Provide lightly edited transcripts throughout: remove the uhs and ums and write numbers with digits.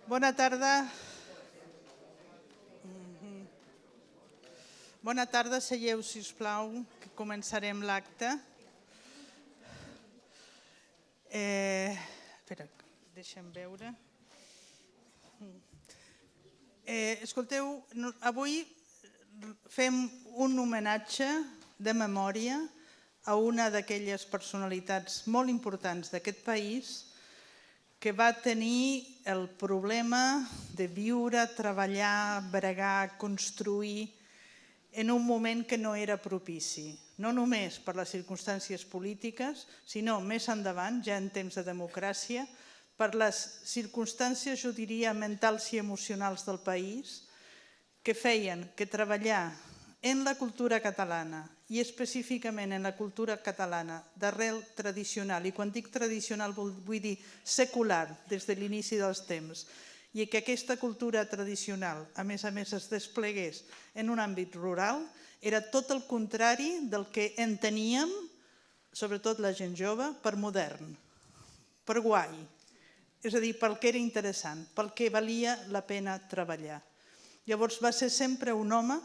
Bona tarda. Bona tarda, seieu, sisplau, que començarem l'acte. Espera, deixa'm veure. Escolteu, avui fem un homenatge de memòria a una d'aquelles personalitats molt importants d'aquest país que va tenir el problema de viure, treballar, bregar, construir en un moment que no era propici, no només per les circumstàncies polítiques, sinó més endavant, ja en temps de democràcia, per les circumstàncies, jo diria, mentals i emocionals del país, que feien que treballar en la cultura catalana i específicament en la cultura catalana d'arrel tradicional, i quan dic tradicional vull dir secular des de l'inici dels temps, i que aquesta cultura tradicional a més es desplegués en un àmbit rural, era tot el contrari del que enteníem, sobretot la gent jove, per modern, per guai, és a dir, pel que era interessant, pel que valia la pena treballar. Llavors va ser sempre un home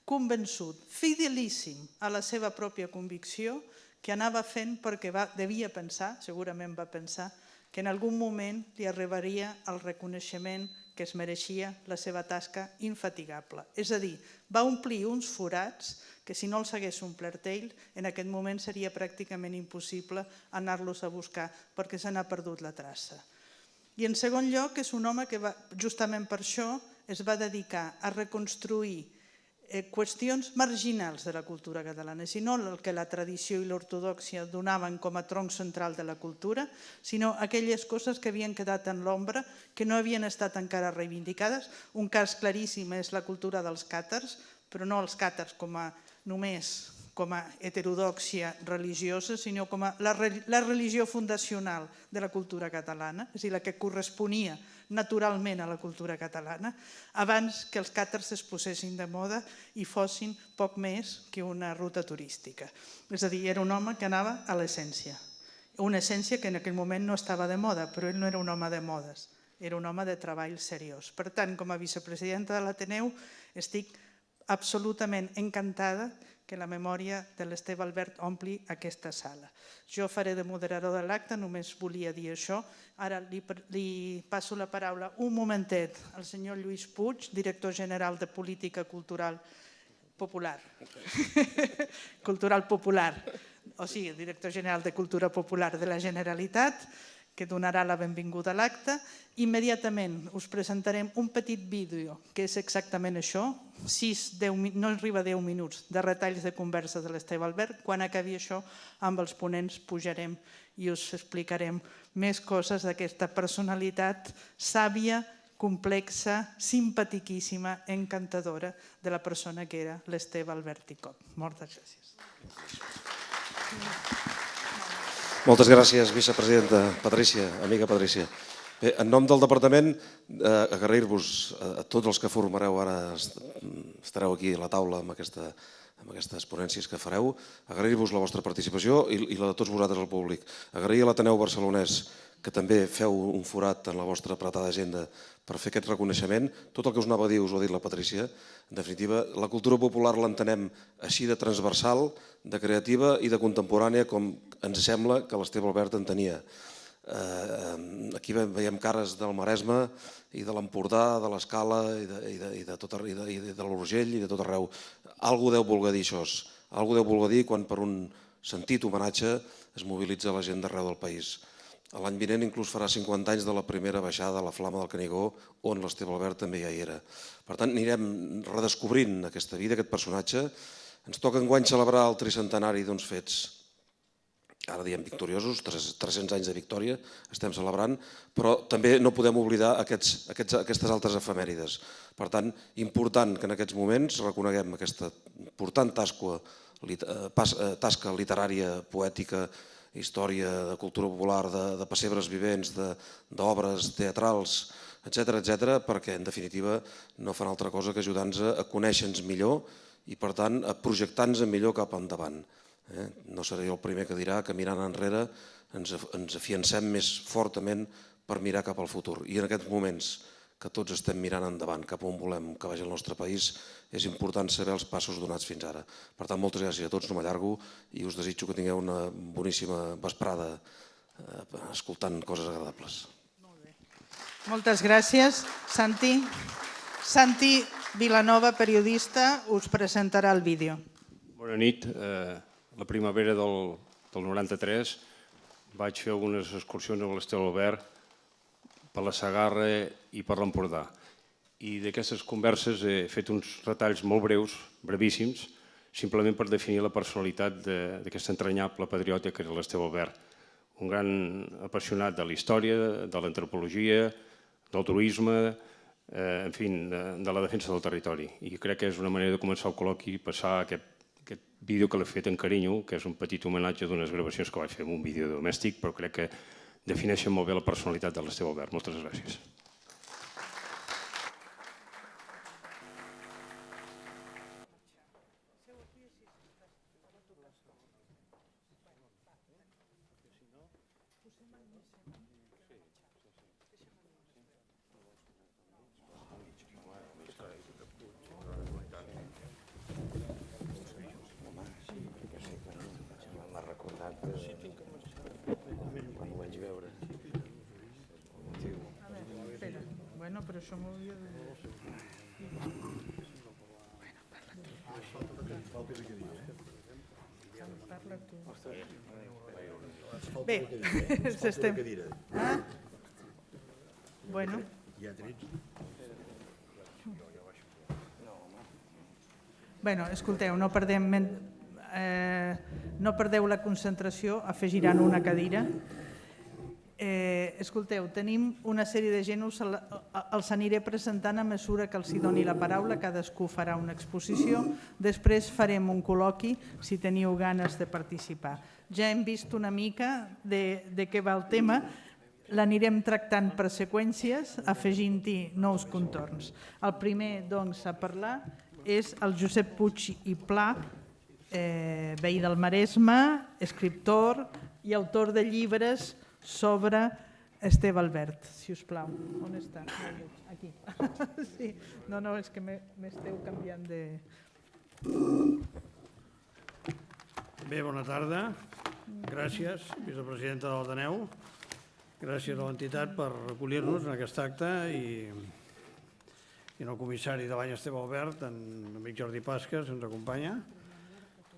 convençut, fidelíssim a la seva pròpia convicció, que anava fent perquè devia pensar, segurament va pensar, que en algun moment li arribaria el reconeixement que es mereixia la seva tasca infatigable. És a dir, va omplir uns forats que si no els hagués omplert ell, en aquest moment seria pràcticament impossible anar-los a buscar perquè se n'ha perdut la traça. I en segon lloc, és un home que justament per això es va dedicar a reconstruir qüestions marginals de la cultura catalana, sinó el que la tradició i l'ortodòxia donaven com a tronc central de la cultura, sinó aquelles coses que havien quedat en l'ombra, que no havien estat encara reivindicades. Un cas claríssim és la cultura dels càtars, però no els càtars només com a heterodòxia religiosa, sinó com a la religió fundacional de la cultura catalana, és a dir, la que corresponia naturalment a la cultura catalana, abans que els càtars es posessin de moda i fossin poc més que una ruta turística. És a dir, era un home que anava a l'essència, una essència que en aquell moment no estava de moda, però ell no era un home de modes, era un home de treball seriós. Per tant, com a vicepresidenta de l'Ateneu, estic absolutament encantada que la memòria de l'Esteve Albert ompli aquesta sala. Jo faré de moderador de l'acte, només volia dir això. Ara li passo la paraula un momentet al senyor Lluís Puig, director general de Política Cultural Popular. Cultural Popular, o sigui, director general de Cultura Popular de la Generalitat, que donarà la benvinguda a l'acte. Immediatament us presentarem un petit vídeo, que és exactament això, no arriba a 10 minuts, de retalls de conversa de l'Esteve Albert. Quan acabi això, amb els ponents pujarem i us explicarem més coses d'aquesta personalitat sàvia, complexa, simpatiquíssima, encantadora de la persona que era l'Esteve Albert i Cop. Moltes gràcies. Moltes gràcies, vicepresidenta Patrícia, amiga Patrícia. Bé, en nom del departament, agrair-vos a tots els que formareu ara, estareu aquí a la taula amb aquestes ponències que fareu, agrair-vos la vostra participació i la de tots vosaltres al públic. Agrair a l'Ateneu Barcelonès que també feu un forat en la vostra apretada agenda per fer aquest reconeixement. Tot el que us anava a dir us ho ha dit la Patrícia. En definitiva, la cultura popular l'entenem així de transversal, de creativa i de contemporània com ens sembla que l'Esteve Albert en tenia. Aquí veiem cares del Maresme i de l'Empordà, de l'Escala i de l'Urgell i de tot arreu. Algú deu voler dir això, algú deu voler dir quan per un sentit homenatge es mobilitza la gent d'arreu del país. L'any vinent inclús farà 50 anys de la primera baixada a la Flama del Canigó, on l'Esteve Albert també ja hi era. Per tant, anirem redescobrint aquesta vida, aquest personatge. Ens toca enguany celebrar el tricentenari d'uns fets, ara diem victoriosos, 300 anys de victòria estem celebrant, però també no podem oblidar aquestes altres efemèrides. Per tant, important que en aquests moments reconeguem aquesta important tasca literària, poètica, història, de cultura popular, de pessebres vivents, d'obres teatrals, etc., perquè en definitiva no fan altra cosa que ajudar-nos a conèixer-nos millor i per tant a projectar-nos millor cap endavant. No seré jo el primer que dirà que mirant enrere ens afiancem més fortament per mirar cap al futur. I en aquests moments que tots estem mirant endavant, cap on volem que vagi el nostre país, és important saber els passos donats fins ara. Per tant, moltes gràcies a tots, no m'allargo, i us desitjo que tingueu una boníssima vesprada escoltant coses agradables. Moltes gràcies. Santi Vilanova, periodista, us presentarà el vídeo. Bona nit. La primavera del 93 vaig fer algunes excursions amb l'Esteve Albert per la Segarra i per l'Empordà. I d'aquestes converses he fet uns retalls molt breus, brevíssims, simplement per definir la personalitat d'aquesta entranyable patriota que era l'Esteve Albert. Un gran apassionat de la història, de l'antropologia, del turisme, en fi, de la defensa del territori. I crec que és una manera de començar el col·loqui i passar aquest vídeo que l'he fet en carinyo, que és un petit homenatge d'unes gravacions que vaig fer en un vídeo domèstic, però crec que defineixen molt bé la personalitat de l'Esteve Albert. Moltes gràcies. Bueno, però això m'ho havia de dir. Parla tu. Bé, s'estem... Bueno. Bueno, escolteu, no perdeu la concentració, afegiran una cadira. Escolteu, tenim una sèrie de gent, els aniré presentant a mesura que els doni la paraula, cadascú farà una exposició, després farem un col·loqui si teniu ganes de participar. Ja hem vist una mica de què va el tema, l'anirem tractant per seqüències, afegint-hi nous contorns. El primer, doncs, a parlar és el Josep Puig i Pla, veí del Maresme, escriptor i autor de llibres sobre Esteve Albert, si us plau. On està? Aquí. Sí. No, és que m'esteu canviant de... Bé, bona tarda. Gràcies, vicepresidenta de l'Ateneu. Gràcies a l'entitat per recollir-nos en aquest acte i al comissari de l'any Esteve Albert, l'amic Jordi Pasques, ens acompanya.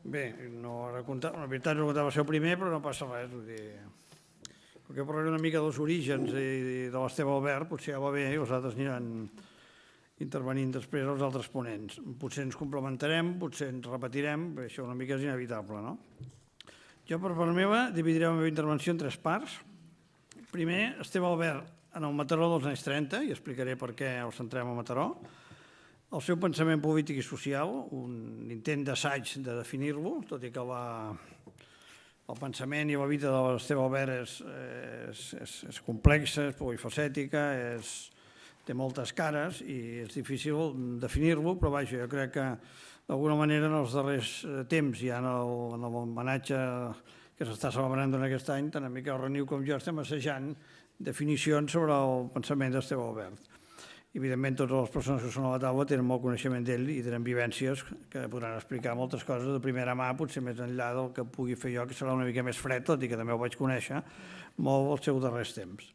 Bé, la veritat no contava ser el primer, però no passa res. Perquè parlaré una mica dels orígens de l'Esteve Albert, potser ja va bé i els altres aniran intervenint després els altres ponents. Potser ens complementarem, potser ens repetirem, perquè això una mica és inevitable, no? Jo, per part meva, dividiré la meva intervenció en 3 parts. Primer, Esteve Albert en el Mataró dels anys 30, i explicaré per què el centrem al Mataró. El seu pensament polític i social, un intent d'assaig de definir-lo, tot i que el pensament i la vida de l'Esteve Albert és complexa, és polifacètica, té moltes cares i és difícil definir-lo, però vaja, jo crec que d'alguna manera en els darrers temps, ja en l'homenatge que s'està celebrant en aquest any, tant en Miquel Reniu com jo estem assajant definicions sobre el pensament d'Esteve Albert. Evidentment, totes les persones que són a la taula tenen molt coneixement d'ell i tenen vivències que podran explicar moltes coses de primera mà, potser més enllà del que pugui fer jo, que serà una mica més fred, tot i que també ho vaig conèixer molt als seus darrers temps.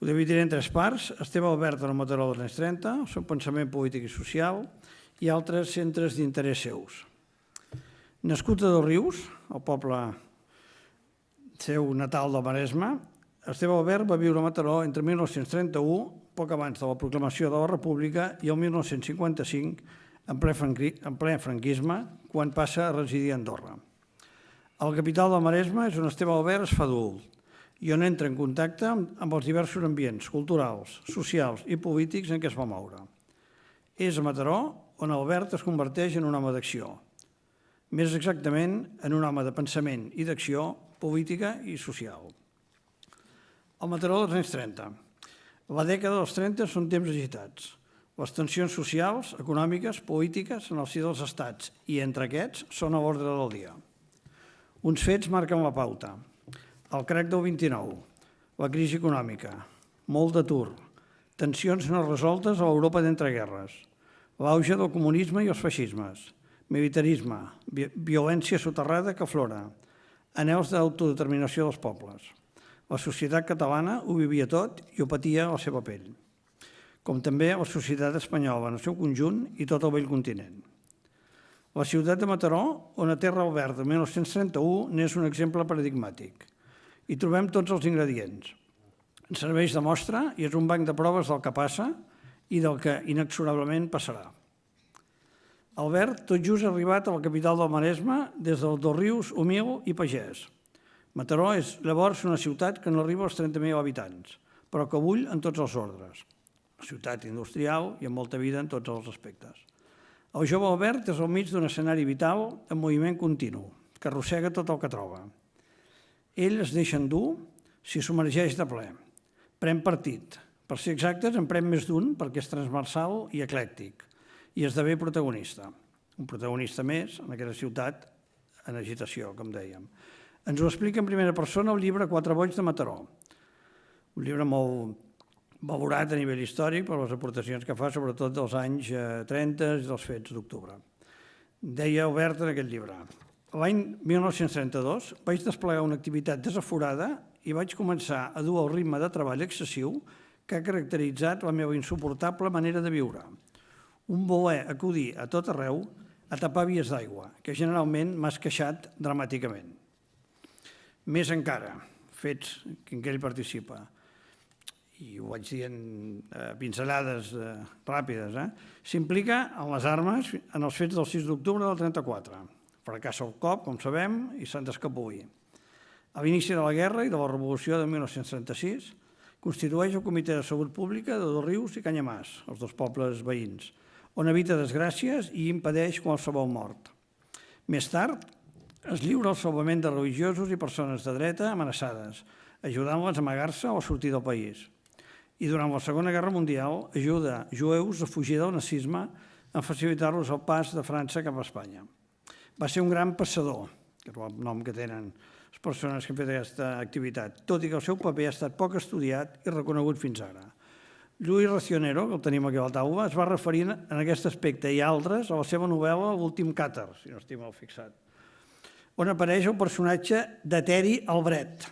Ho dividiré en 3 parts. Esteve Albert en el Mataró dels anys 30, el seu pensament polític i social i altres centres d'interès seus. Nascut a Dosrius, el poble seu natal del Maresme, Esteve Albert va viure a Mataró entre 1931, poc abans de la proclamació de la República, i el 1955, en ple franquisme, quan passa a residir a Andorra. A la capital del Maresme és on Esteve Albert es fa adult i on entra en contacte amb els diversos ambients culturals, socials i polítics en què es va moure. És a Mataró on Albert es converteix en un home d'acció, més exactament en un home de pensament i d'acció política i social. El Mataró dels anys 30. La dècada dels 30 són temps agitats. Les tensions socials, econòmiques, polítiques en el si dels estats i entre aquests són a l'ordre del dia. Uns fets marquen la pauta. El crac del 29, la crisi econòmica, molt d'atur, tensions no resoltes a l'Europa d'entreguerres, l'auge del comunisme i els feixismes, militarisme, violència soterrada que aflora, anhels d'autodeterminació dels pobles. La societat catalana ho vivia tot i ho patia a la seva pell, com també la societat espanyola en el seu conjunt i tot el vell continent. La ciutat de Mataró, on a Terra Alberta, el 1931, n'és un exemple paradigmàtic. Hi trobem tots els ingredients. Ens serveix de mostra i és un banc de proves del que passa i del que inexorablement passarà. Albert tot just ha arribat a la capital del Maresme des dels Dosrius, Humil i Pagès. Mataró és llavors una ciutat que no arriba als 30.000 habitants, però que bull en tots els ordres. Una ciutat industrial i amb molta vida en tots els aspectes. El jove Albert és al mig d'un escenari vital en moviment continu, que arrossega tot el que troba. Ell es deixa endur, s'hi submergeix de ple. Pren partit. Per ser exactes, en pren més d'un perquè és transversal i eclèctic i esdevé protagonista. Un protagonista més en aquesta ciutat en agitació, com dèiem. Ens ho explica en primera persona el llibre Quatre boigs de Mataró. Un llibre molt valorat a nivell històric per les aportacions que fa, sobretot dels anys 30 i dels fets d'octubre. Deia Albert en aquest llibre: l'any 1932 vaig desplegar una activitat desaforada i vaig començar a dur el ritme de treball excessiu que ha caracteritzat la meva insuportable manera de viure. Un voler acudir a tot arreu a tapar vies d'aigua, que generalment m'ha esqueixat dramàticament. Més encara, fets en què ell participa, i ho vaig dir en pinzellades ràpides, s'implica en les armes en els fets del 6 d'octubre del 34. Fracassa el cop, com sabem, i se'n d'escapolir. A l'inici de la guerra i de la revolució de 1936, constitueix el Comitè de Salut Pública de Dosrius i Canyamàs, els dos pobles veïns, on evita desgràcies i impedeix qualsevol mort. Més tard, es lliura al salvament de religiosos i persones de dreta amenaçades, ajudant-les a amagar-se o a sortir del país. I durant la Segona Guerra Mundial ajuda jueus a fugir del nazisme en facilitar-los el pas de França cap a Espanya. Va ser un gran passador, que és el nom que tenen les persones que han fet aquesta activitat, tot i que el seu paper ha estat poc estudiat i reconegut fins ara. Lluís Racionero, que el tenim aquí a la taula, es va referir en aquest aspecte i altres a la seva novel·la L'últim càtar, si no estic mal fixat, on apareix el personatge de Teri Albret.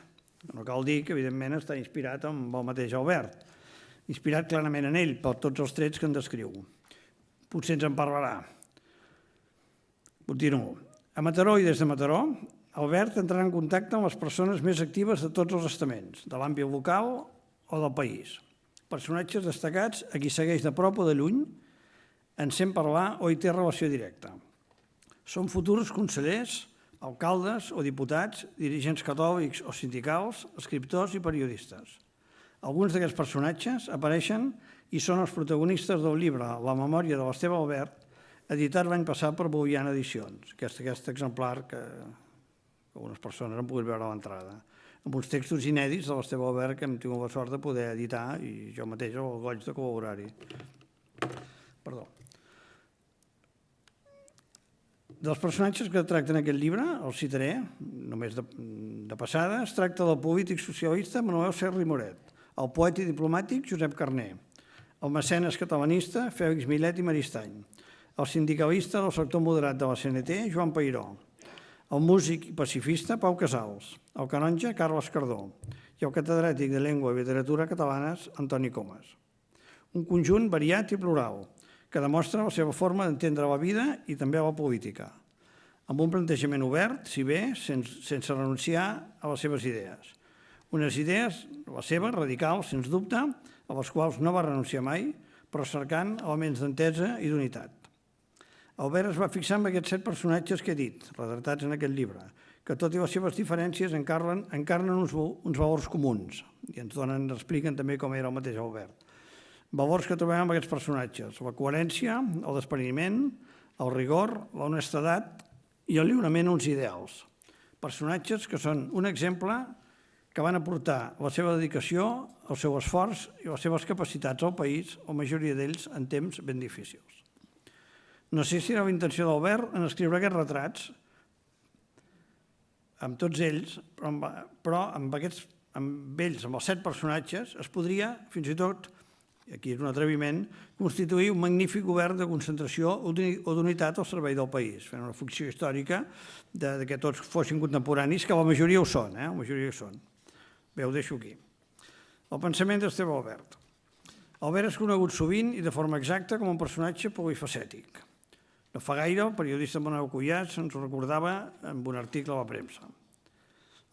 No cal dir que, evidentment, està inspirat en el mateix Albert, inspirat clarament en ell, per tots els trets que en descriu. Potser ens en parlarà. Continuo. A Mataró i des de Mataró, Albert entrarà en contacte amb les persones més actives de tots els estaments, de l'àmbit local o del país. Personatges destacats a qui segueix de prop o de lluny, en sent parlar o hi té relació directa. Són futurs consellers, alcaldes o diputats, dirigents catòlics o sindicals, escriptors i periodistes. Alguns d'aquests personatges apareixen i són els protagonistes del llibre La memòria de l'Esteve Albert, editat l'any passat per Boiana Edicions, aquest exemplar que algunes persones han pogut veure a l'entrada, amb uns textos inèdits de l'Esteve Albert que hem tingut la sort de poder editar i jo mateix el goig de col·laborar-hi. Perdó. Dels personatges que tracten aquest llibre, els citaré, només de passada, es tracta del polític socialista Manuel Serra i Moret, el poeta i diplomàtic Josep Carner, el mecenes catalanista Fèlix Millet i Maristany, el sindicalista del sector moderat de la CNT Joan Peiró, el músic i pacifista Pau Casals, el canonge Carles Cardó i el catedràtic de Llengua i Literatura Catalanes Antoni Comas. Un conjunt variat i plural, que demostra la seva forma d'entendre la vida i també la política, amb un plantejament obert, si bé sense renunciar a les seves idees. Unes idees, les seves, radicals, sens dubte, a les quals no va renunciar mai, però cercant elements d'entesa i d'unitat. Albert es va fixar en aquests 7 personatges que he dit, retratats en aquest llibre, que tot i les seves diferències encarnen uns valors comuns i ens expliquen també com era el mateix Albert. Valors que trobem en aquests personatges: la coherència, el despreniment, el rigor, l'honestedat i el lliurament uns ideals. Personatges que són un exemple que van aportar la seva dedicació, el seu esforç i les seves capacitats al país, la majoria d'ells en temps ben difícils. No sé si era la intenció d'Albert en escriure aquests retrats, amb tots ells, però amb ells, amb els 7 personatges, es podria fins i tot I aquí és un atreviment constituir un magnífic govern de concentració o d'unitat al servei del país, fent una ficció històrica que tots fossin contemporanis, que la majoria ho són, la majoria ho són. Bé, ho deixo aquí. El pensament d'Esteve Albert. Albert és conegut sovint i de forma exacta com un personatge polifacètic. No fa gaire, el periodista Manuel Cuyàs ens ho recordava en un article a la premsa.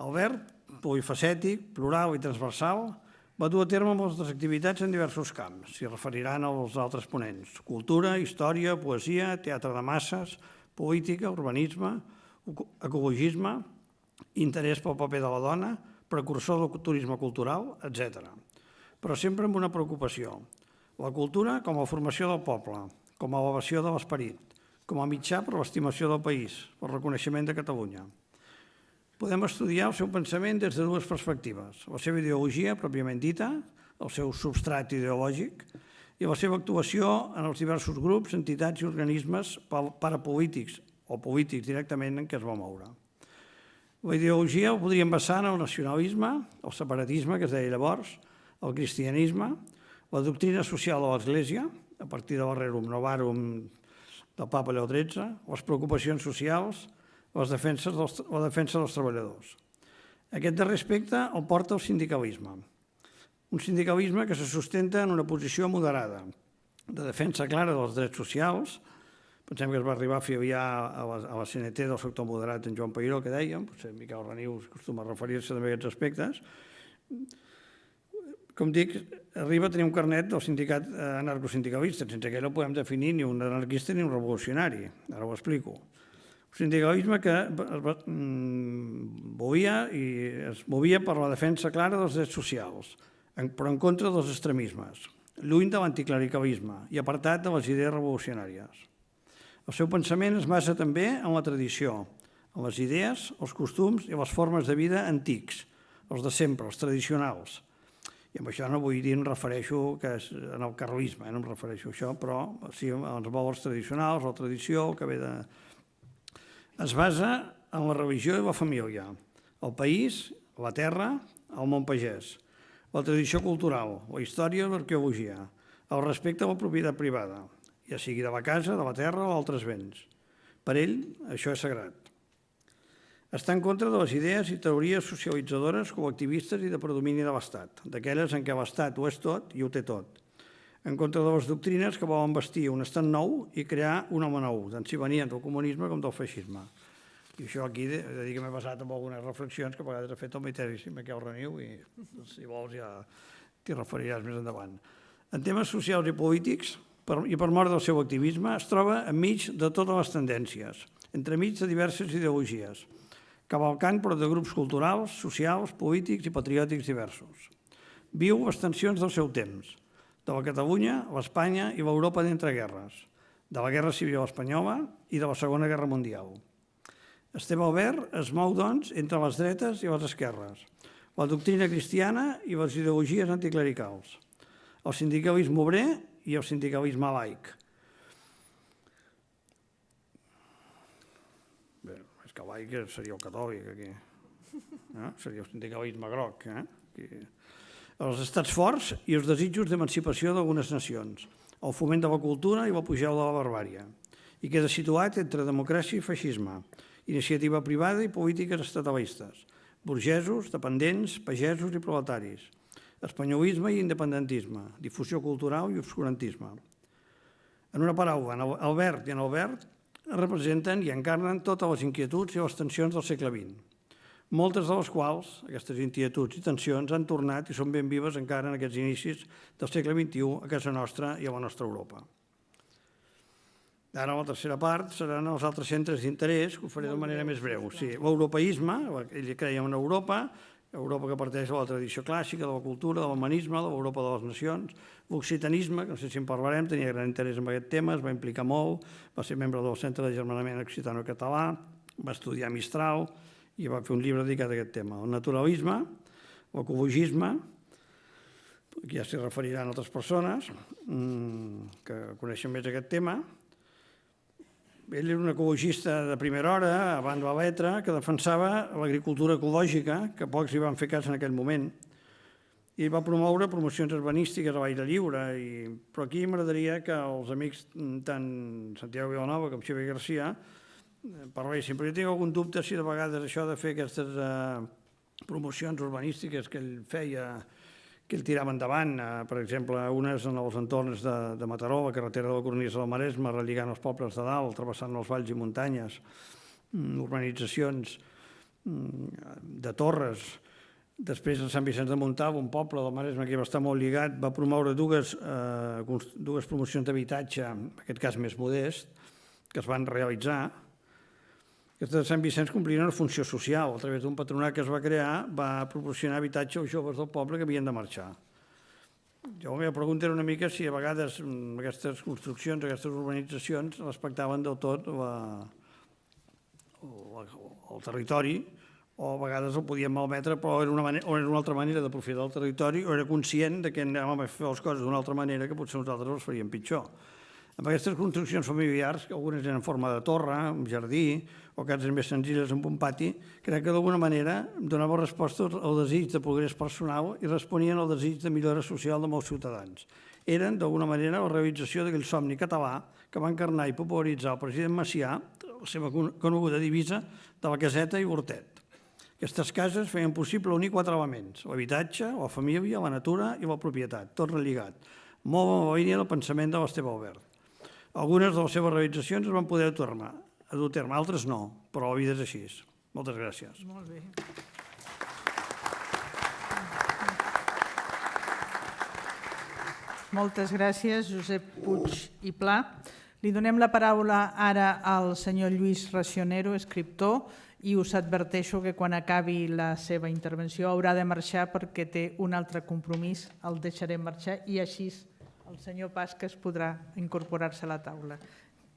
Albert, polifacètic, plural i transversal, va dur a terme moltes activitats en diversos camps. S'hi referiran els altres ponents: cultura, història, poesia, teatre de masses, política, urbanisme, ecologisme, interès pel paper de la dona, precursor del turisme cultural, etc. Però sempre amb una preocupació: la cultura com a formació del poble, com a elevació de l'esperit, com a mitjà per l'estimació del país, pel reconeixement de Catalunya. Podem estudiar el seu pensament des de dues perspectives: la seva ideologia, pròpiament dita, el seu substrat ideològic, i la seva actuació en els diversos grups, entitats i organismes parapolítics o polítics directament en què es va moure. La ideologia ho podríem basar en el nacionalisme, el separatisme, que es deia llavors, el cristianisme, la doctrina social de l'Església, a partir de la Rerum Novarum del Papa Lleó XIII, les preocupacions socials, la defensa dels treballadors. Aquest darrer aspecte el porta el sindicalisme. Un sindicalisme que se sustenta en una posició moderada, de defensa clara dels drets socials. Pensem que es va arribar a afiliar a la CNT del sector moderat en Joan Peiró, que dèiem, potser Miquel Renius acostuma a referir-se també a aquests aspectes. Com dic, arriba a tenir un carnet del sindicat anarcosindicalista, sense que no podem definir ni un anarquista ni un revolucionari. Ara ho explico. Un sindicalisme que es movia per la defensa clara dels drets socials, però en contra dels extremismes, lluny de l'anticlericalisme i apartat de les idees revolucionàries. El seu pensament es basa també en la tradició, en les idees, els costums i les formes de vida antics, els de sempre, els tradicionals. I amb això no vull dir, em refereixo que és en el carlisme, no em refereixo a això, però sí als valors tradicionals, la tradició, el que ve de... Es basa en la religió i la família, el país, la terra, el món pagès, la tradició cultural, la història i l'arqueologia, el respecte a la propietat privada, ja sigui de la casa, de la terra o d'altres béns. Per ell, això és sagrat. Està en contra de les idees i teories socialitzadores, col·lectivistes i de predomini de l'Estat, d'aquelles en què l'Estat ho és tot i ho té tot. En contra de les doctrines que volen vestir un estat nou i crear un home nou, tant si venien del comunisme com del feixisme. I això aquí he de dir que m'he basat en algunes reflexions que a vegades ha fet el Miquel Reniu i si vols ja t'hi referiràs més endavant. En temes socials i polítics, i per mort del seu activisme, es troba enmig de totes les tendències, entremig de diverses ideologies, cavalcant però de grups culturals, socials, polítics i patriòtics diversos. Viu les tensions del seu temps, de la Catalunya, l'Espanya i l'Europa d'entreguerres, de la Guerra Civil Espanyola i de la Segona Guerra Mundial. Esteve Albert es mou, doncs, entre les dretes i les esquerres, la doctrina cristiana i les ideologies anticlericals, el sindicalisme obrer i el sindicalisme laic. Bé, és que laic seria el catòlic, aquí. Seria el sindicalisme groc, els estats forts i els desitjos d'emancipació d'algunes nacions, el foment de la cultura i l'apogeu de la barbària, i queda situat entre democràcia i feixisme, iniciativa privada i polítiques estatalistes, burgesos, dependents, pagesos i proletaris, espanyolisme i independentisme, difusió cultural i obscurantisme. En una paraula, Albert i en Albert representen i encarnen totes les inquietuds i les tensions del segle XX, moltes de les quals, aquestes inquietuds i tensions, han tornat i són ben vives encara en aquests inicis del segle XXI a casa nostra i a la nostra Europa. Ara, la tercera part, seran els altres centres d'interès, que ho faré de manera més breu. Sí, l'europeisme, ell creia en Europa que parteix de la tradició clàssica, de la cultura, de l'humanisme, de l'Europa de les nacions, l'occitanisme, que no sé si en parlarem, tenia gran interès en aquest tema, es va implicar molt, va ser membre del Centre d'Agermanament Occitano-Català, va estudiar Mistral, i va fer un llibre dedicat a aquest tema. El naturalisme, l'ecologisme, que ja s'hi referiran altres persones que coneixen més aquest tema. Ell era un ecologista de primera hora, abans de la lletra, que defensava l'agricultura ecològica, que pocs hi van fer cas en aquell moment, i va promoure promocions urbanístiques a l'aire lliure, però aquí m'agradaria que els amics, tant Santiago Vilanova com Xavier García, parlessin, perquè jo tinc algun dubte si de vegades això de fer aquestes promocions urbanístiques que ell feia, que ell tirava endavant, per exemple, unes en els entorns de Mataró, la carretera de la Cornisa del Maresme, relligant els pobles de dalt, travessant els valls i muntanyes, urbanitzacions de torres. Després, a Sant Vicenç de Montalt, un poble del Maresme que va estar molt lligat, va promoure dues promocions d'habitatge, en aquest cas més modest, que es van realitzar. Aquesta de Sant Vicenç complia una funció social. A través d'un patronat que es va crear, va proporcionar habitatge als joves del poble que havien de marxar. Jo la meva pregunta era una mica si a vegades aquestes construccions, aquestes urbanitzacions respectaven del tot el territori, o a vegades el podien malmetre, però era una altra manera d'aprofitar el territori, o era conscient que anàvem a fer les coses d'una altra manera que potser nosaltres les faríem pitjor. Amb aquestes construccions familiars, que algunes eren en forma de torre, un jardí, o cases més senzilles amb un pati, crec que d'alguna manera donava resposta al desig de progrés personal i responien al desig de millora social de molts ciutadans. Eren, d'alguna manera, la realització d'aquell somni català que va encarnar i popularitzar el president Macià, la seva coneguda divisa de la caseta i l'hortet. Aquestes cases feien possible unir 4 elements: l'habitatge, la família, la natura i la propietat, tot relligat, molt en la línia del pensament de l'Esteve Albert. Algunes de les seves realitzacions es van poder dur a terme, altres no, però la vida és així. Moltes gràcies. Molt bé. Moltes gràcies, Josep Puig i Pla. Li donem la paraula ara al senyor Lluís Racionero, escriptor, i us adverteixo que quan acabi la seva intervenció haurà de marxar perquè té un altre compromís, el deixarem marxar i així el senyor Pasques podrà incorporar-se a la taula.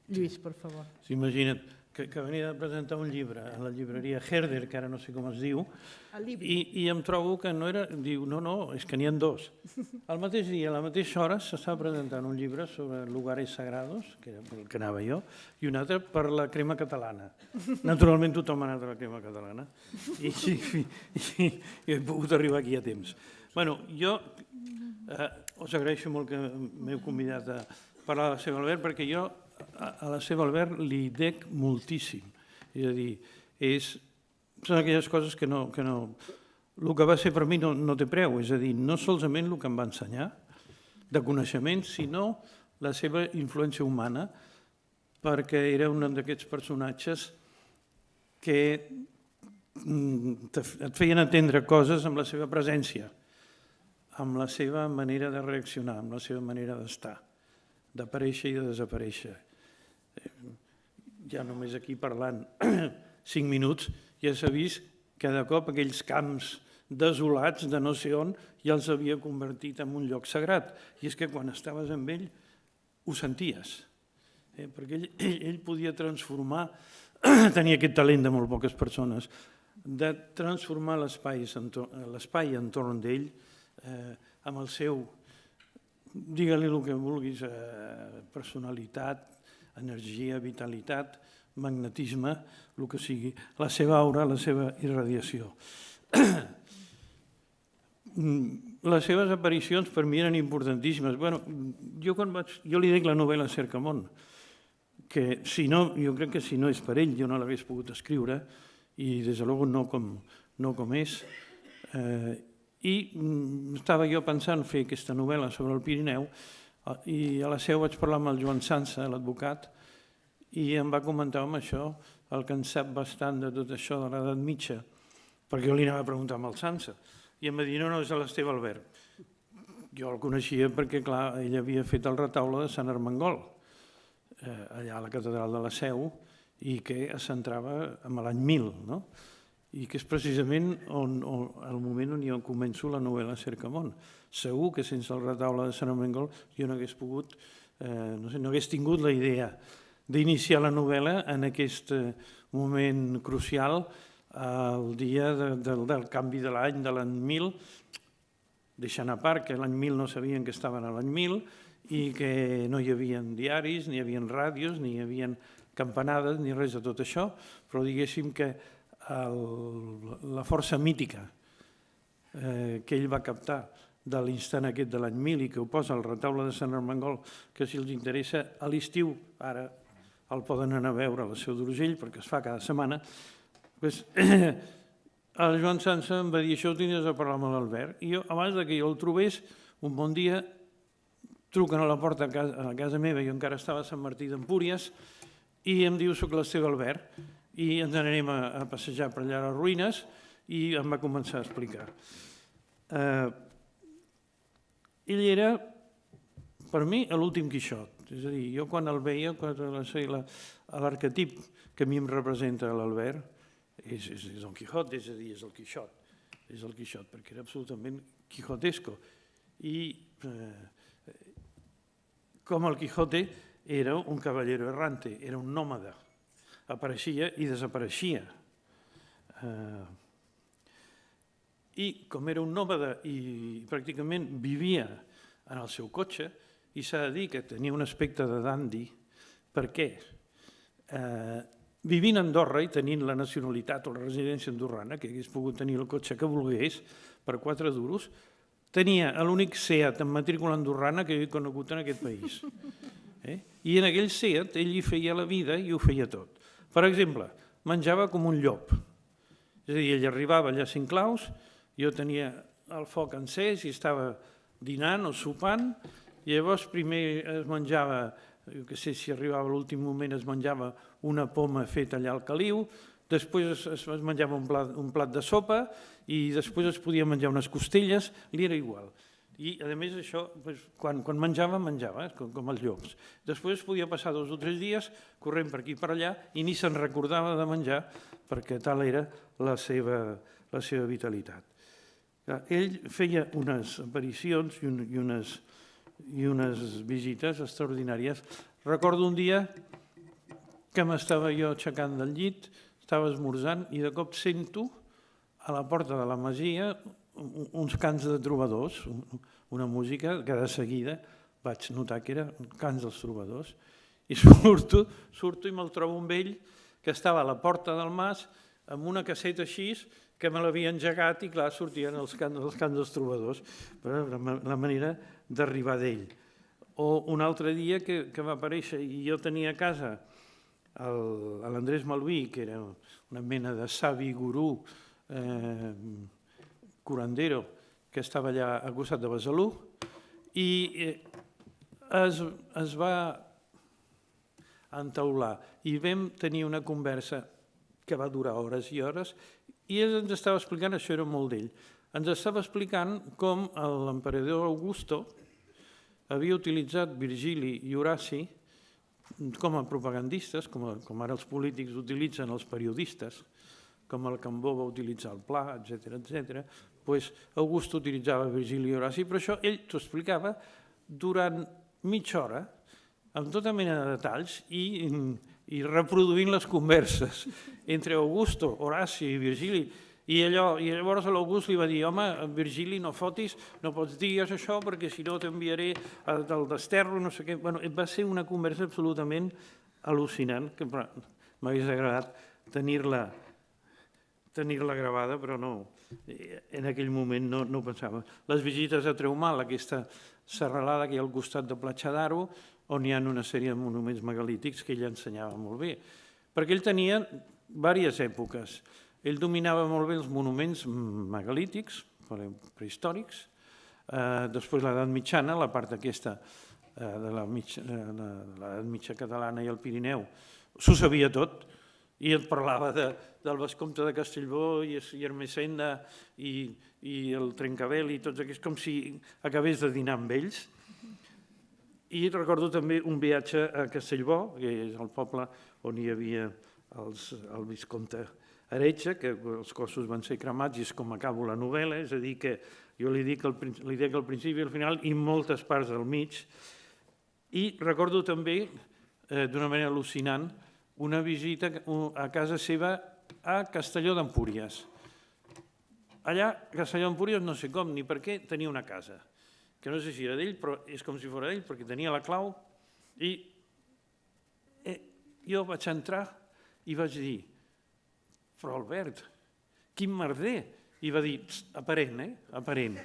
Lluís, per favor. Imagina't que venia de presentar un llibre a la llibreria Herder, que ara no sé com es diu, i em trobo que no era... Diu, no, és que n'hi ha 2. Al mateix dia, a la mateixa hora, s'estava presentant un llibre sobre lugares sagrados, que era pel que anava jo, i un altre per la crema catalana. Naturalment tothom ha anat a la crema catalana i he pogut arribar aquí a temps. Bueno, jo us agraeixo molt que m'heu convidat a parlar de la Seva Albert, perquè jo a la Seva Albert li dec moltíssim. És a dir, són aquelles coses que no... El que va ser per mi no té preu, és a dir, no solament el que em va ensenyar de coneixement, sinó la seva influència humana, perquè era un d'aquests personatges que et feien entendre coses amb la seva presència, amb la seva manera de reaccionar, amb la seva manera d'estar, d'aparèixer i de desaparèixer. Ja només aquí parlant 5 minuts ja s'ha vist que de cop aquells camps desolats de no sé on ja els havia convertit en un lloc sagrat. I és que quan estaves amb ell ho senties, perquè ell podia transformar, tenia aquest talent de molt poques persones, de transformar l'espai entorn d'ell amb el seu, digue-li el que vulguis, personalitat, energia, vitalitat, magnetisme, el que sigui, la seva aura, la seva irradiació. Les seves aparicions per mi eren importantíssimes. Jo li dic la novel·la Cercamón, que jo crec que si no és per ell jo no l'hagués pogut escriure, i des de luego no com és. I estava jo pensant fer aquesta novel·la sobre el Pirineu i a la Seu vaig parlar amb el Joan Sansa, l'advocat, i em va comentar amb això el que en sap bastant de tot això de l'edat mitja, perquè jo li anava a preguntar amb el Sansa, i em va dir, no, és l'Esteve Albert. Jo el coneixia perquè, clar, ell havia fet el retaule de Sant Armengol, allà a la catedral de la Seu, i que es centrava en l'any 1000, no? I que és precisament el moment on jo començo la novel·la Cercamón. Segur que sense el retaule de Sant Armengol jo no hagués pogut, no hagués tingut la idea d'iniciar la novel·la en aquest moment crucial, el dia del canvi de l'any, de l'any 1000, deixant a part que l'any 1000 no sabien que estaven a l'any 1000 i que no hi havia diaris, ni hi havia ràdios, ni hi havia campanades, ni res de tot això, però diguéssim que la força mítica que ell va captar de l'instant aquest de l'any 1000 i que ho posa al retaule de Sant Armengol, que si els interessa a l'estiu, ara el poden anar a veure a la Seu d'Urgell perquè es fa cada setmana, el Joan Sança em va dir això ho tindries a parlar amb l'Albert. I jo, abans que jo el trobés, un bon dia truquen a la porta a casa meva, jo encara estava a Sant Martí d'Empúries, i em diu, soc l'Esteve Albert, i ens anem a passejar per allà a les ruïnes, i em va començar a explicar. Ell era, per mi, l'últim Quixot. És a dir, jo quan el veia, l'arquetip que a mi em representa l'Albert és Don Quixot, és a dir, és el Quixot. És el Quixot, perquè era absolutament quijotesco. I com el Quijote era un caballero errante, era un nòmada. Apareixia i desapareixia. I com era un nòmada i pràcticament vivia en el seu cotxe, i s'ha de dir que tenia un aspecte de dandy, perquè vivint a Andorra i tenint la nacionalitat o la residència andorrana, que hagués pogut tenir el cotxe que volgués per 4 duros, tenia l'únic Seat amb matrícula andorrana que he conegut en aquest país. I en aquell Seat ell hi feia la vida i ho feia tot. Per exemple, menjava com un llop. És a dir, ell arribava allà a Cinclaus, jo tenia el foc encès i estava dinant o sopant, i llavors primer es menjava, jo què sé si arribava a l'últim moment, es menjava una poma feta allà al caliu, després es menjava un plat de sopa i després es podia menjar unes costelles, li era igual. I, a més, això, quan menjava, com els llops. Després es podia passar 2 o 3 dies corrent per aquí i per allà i ni se'n recordava de menjar perquè tal era la seva vitalitat. Ell feia unes aparicions i unes visites extraordinàries. Recordo un dia que m'estava jo aixecant del llit, estava esmorzant i de cop sento a la porta de la masia uns cants de trobadors, una música que de seguida vaig notar que era cants dels trobadors. I surto i me'l trobo amb ell, que estava a la porta del mas, amb una casseta així, que me l'havia engegat i, clar, sortien els cants dels trobadors. La manera d'arribar d'ell. O un altre dia que va aparèixer i jo tenia a casa l'Andrés Malví, que era una mena de savi gurú curandero que estava allà al costat de Besalú, i es va entaular i vam tenir una conversa que va durar hores i hores i ell ens estava explicant, això era molt d'ell, ens estava explicant com l'emperador Augusto havia utilitzat Virgili i Horaci com a propagandistes, com ara els polítics utilitzen els periodistes, com el Cambó va utilitzar el Pla, etc. Augusto utilitzava Virgili i Horaci, però això ell t'ho explicava durant mitja hora, amb tota mena de detalls i reproduint les converses entre Augusto, Horaci i Virgili. I llavors l'August li va dir, home, Virgili, no fotis, no pots dir això perquè si no t'enviaré del desterro, no sé què. Va ser una conversa absolutament al·lucinant, que m'hagués agradat tenir-la gravada, però no, en aquell moment no ho pensava. Les visites a Treumal, aquesta serralada que hi ha al costat de Platja d'Aro, on hi ha una sèrie de monuments megalítics que ell ensenyava molt bé, perquè ell tenia diverses èpoques. Ell dominava molt bé els monuments megalítics, prehistòrics, després l'edat mitjana, la part aquesta de l'edat mitja catalana i el Pirineu, s'ho sabia tot, i et parlava del vescomte de Castellbó i Ermessenda i el Trencavell i tots aquests, com si acabés de dinar amb ells. I recordo també un viatge a Castellbó, que és el poble on hi havia el viscomte Aretxa, que els cossos van ser cremats i és com acabo la novel·la, és a dir, que jo li dic al principi i al final i moltes parts del mig. I recordo també, d'una manera al·lucinant, una visita a casa seva a Castelló d'Empúries. Allà, a Castelló d'Empúries, no sé com ni per què, tenia una casa, que no sé si era d'ell, però és com si fos d'ell, perquè tenia la clau, i jo vaig entrar i vaig dir, però Albert, quin merder! I va dir, aparent, aparent.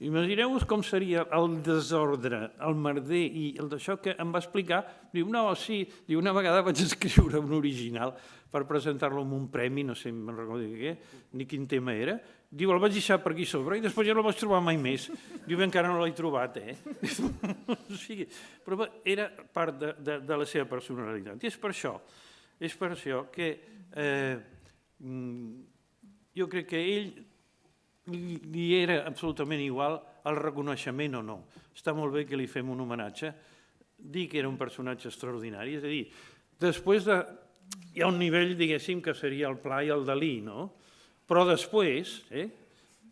Imagineu-vos com seria el desordre, el merder i el d'això que em va explicar. Diu, no, sí, diu, una vegada vaig escriure un original per presentar-lo amb un premi, no sé, me'n recordo què, ni quin tema era. Diu, el vaig deixar per aquí sobre i després ja no el vaig trobar mai més. Diu, encara no l'he trobat, O sigui, però era part de la seva personalitat. I és per això que jo crec que ell li era absolutament igual el reconeixement o no. Està molt bé que li fem un homenatge, dir que era un personatge extraordinari, és a dir, després hi ha un nivell, diguéssim, que seria el Pla i el Dalí, no? Però després,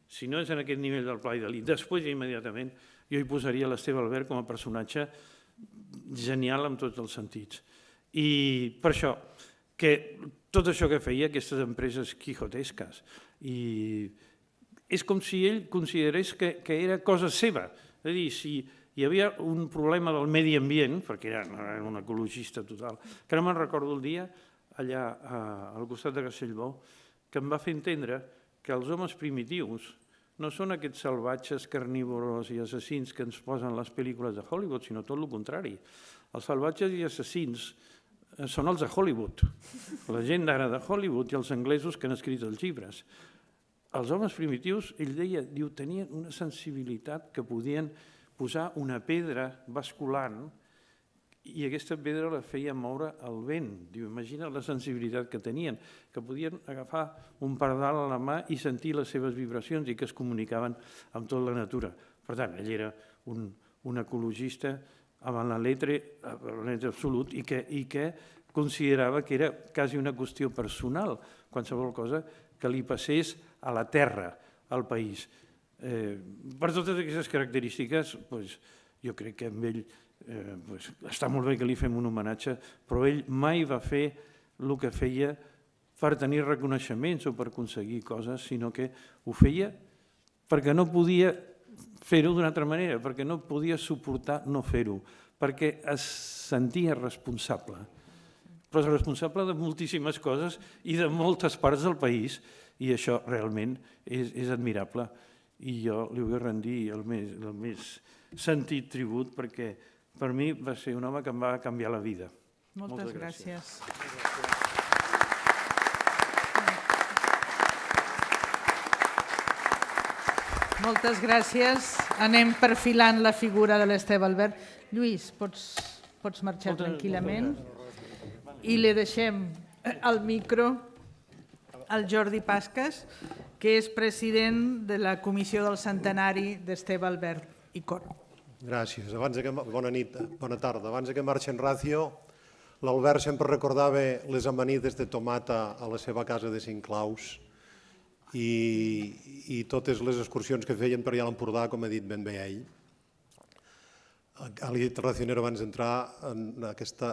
si no és en aquest nivell del Pla i Dalí, després immediatament jo hi posaria l'Esteve Albert com a personatge genial en tots els sentits. I per això, que tot això que feia, aquestes empreses quijotesques, i és com si ell considerés que era cosa seva. És a dir, si hi havia un problema del medi ambient, perquè era un ecologista total, que no me'n recordo el dia, allà al costat de Castellbó, que em va fer entendre que els homes primitius no són aquests salvatges carnívoros i assassins que ens posen les pel·lícules de Hollywood, sinó tot el contrari. Els salvatges i assassins són els de Hollywood, la gent d'ara de Hollywood i els anglesos que han escrit els llibres. Els homes primitius, ell deia, tenien una sensibilitat que podien posar una pedra basculant i aquesta pedra la feia moure el vent. Diu, imagina la sensibilitat que tenien, que podien agafar un pardal a la mà i sentir les seves vibracions i que es comunicaven amb tota la natura. Per tant, ell era un ecologista amb la letra absolut i que considerava que era quasi una qüestió personal, qualsevol cosa que li passés a la terra, al país. Per totes aquestes característiques, jo crec que amb ell està molt bé que li fem un homenatge, però ell mai va fer el que feia per tenir reconeixements o per aconseguir coses, sinó que ho feia perquè no podia fer-ho d'una altra manera, perquè no podia suportar no fer-ho, perquè es sentia responsable. Però és responsable de moltíssimes coses i de moltes parts del país, i això realment és admirable. I jo li vull rendir el més sentit tribut perquè per mi va ser un home que em va canviar la vida. Moltes gràcies. Moltes gràcies. Anem perfilant la figura de l'Esteve Albert. Lluís, pots marxar tranquil·lament i li deixem el micro al Jordi Pasques, que és president de la Comissió del Centenari d'Esteve Albert i Cor. Gràcies. Bona nit, bona tarda. Abans que marxi en Ràcio, l'Albert sempre recordava les amanides de tomata a la seva casa de Cinclaus i totes les excursions que feien per allà a l'Empordà, com ha dit ben bé ell. Ali Racionero abans d'entrar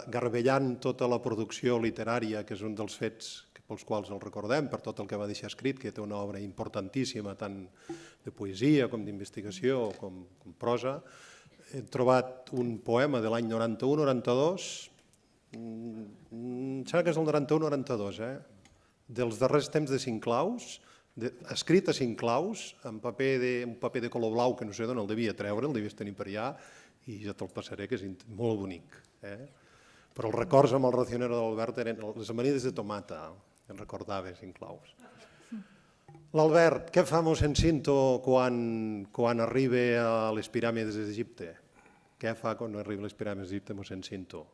garbellant tota la producció literària, que és un dels fets pels quals el recordem, per tot el que va deixar escrit, que té una obra importantíssima, tant de poesia com d'investigació com prosa. He trobat un poema de l'any 91-92, em sembla que és el 91-92, dels darrers temps de Cinclaus, escrit a Cinclaus, en un paper de color blau que no sé d'on el devia treure, el devies tenir per allà, i ja te'l passaré, que és molt bonic. Però els records amb el Racionero de l'Albert eren les amanides de tomata, que en recordava Cinclaus. L'Albert, què fa mossèn Cinto quan arriba a les piràmides d'Egipte? Què fa quan arriba a les piràmides d'Egipte mossèn Cinto?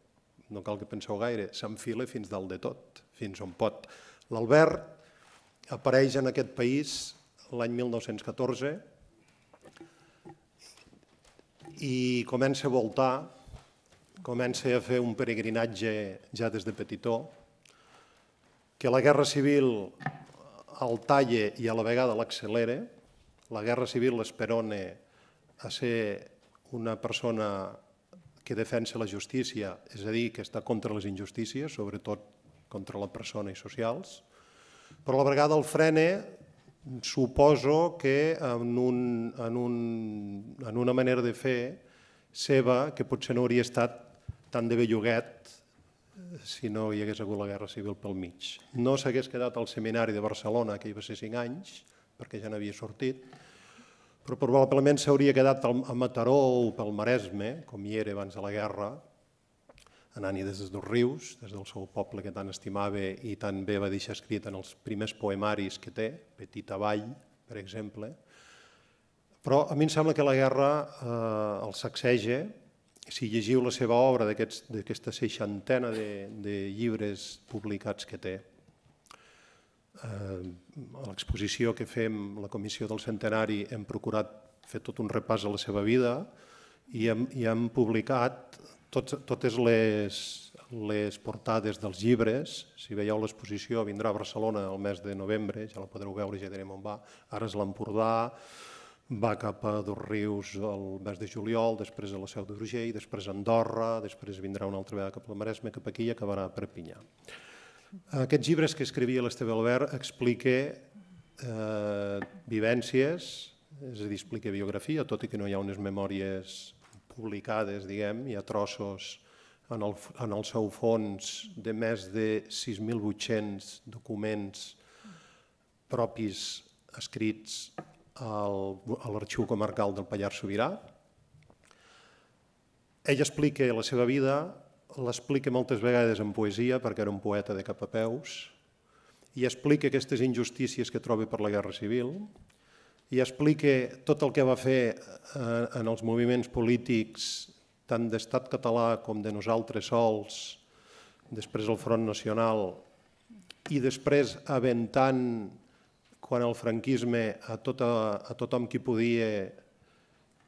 No cal que penseu gaire, s'enfila fins dalt de tot, fins on pot. L'Albert apareix en aquest país l'any 1914 i comença a voltar, comença a fer un peregrinatge ja des de petitó, que la Guerra Civil el talla i a la vegada l'accelera. La Guerra Civil l'esperona a ser una persona que defensa la justícia, és a dir, que està contra les injustícies, sobretot contra la persona i socials, però a la vegada el frena, suposo que en una manera de fer seva que potser no hauria estat tan de belluguet si no hi hagués hagut la Guerra Civil pel mig. No s'hagués quedat al seminari de Barcelona, que hi va ser 5 anys, perquè ja n'havia sortit, però probablement s'hauria quedat a Mataró o pel Maresme, com hi era abans de la guerra, anant-hi des dels rius, des del seu poble que tant estimava i tan bé va deixar escrit en els primers poemaris que té, Petita Vall, per exemple. Però a mi em sembla que la guerra el sacseja. Si llegiu la seva obra d'aquesta 60ena de llibres publicats que té, a l'exposició que fem, la Comissió del Centenari, hem procurat fer tot un repàs a la seva vida i hem publicat totes les portades dels llibres. Si veieu l'exposició, vindrà a Barcelona el mes de novembre, ja la podreu veure, ja direm on va. Ara és l'Empordà, va cap a Dosrius el mes de juliol, després a la Seu d'Urgell, després a Andorra, després vindrà una altra vegada cap al Maresme, cap aquí i acabarà a Perpinyà. Aquests llibres que escrivia l'Esteve Albert explica vivències, és a dir, explica biografia, tot i que no hi ha unes memòries publicades, diguem, hi ha trossos en el seu fons de més de 6.800 documents propis escrits a l'Arxiu Comarcal del Pallars Sobirà. Ell explica la seva vida, l'explica moltes vegades en poesia, perquè era un poeta de cap a peus, i explica aquestes injustícies que troba per la Guerra Civil, i explica tot el que va fer en els moviments polítics, tant d'Estat català com de Nosaltres Sols, després el Front Nacional, i després aventant quan el franquisme a tothom qui podia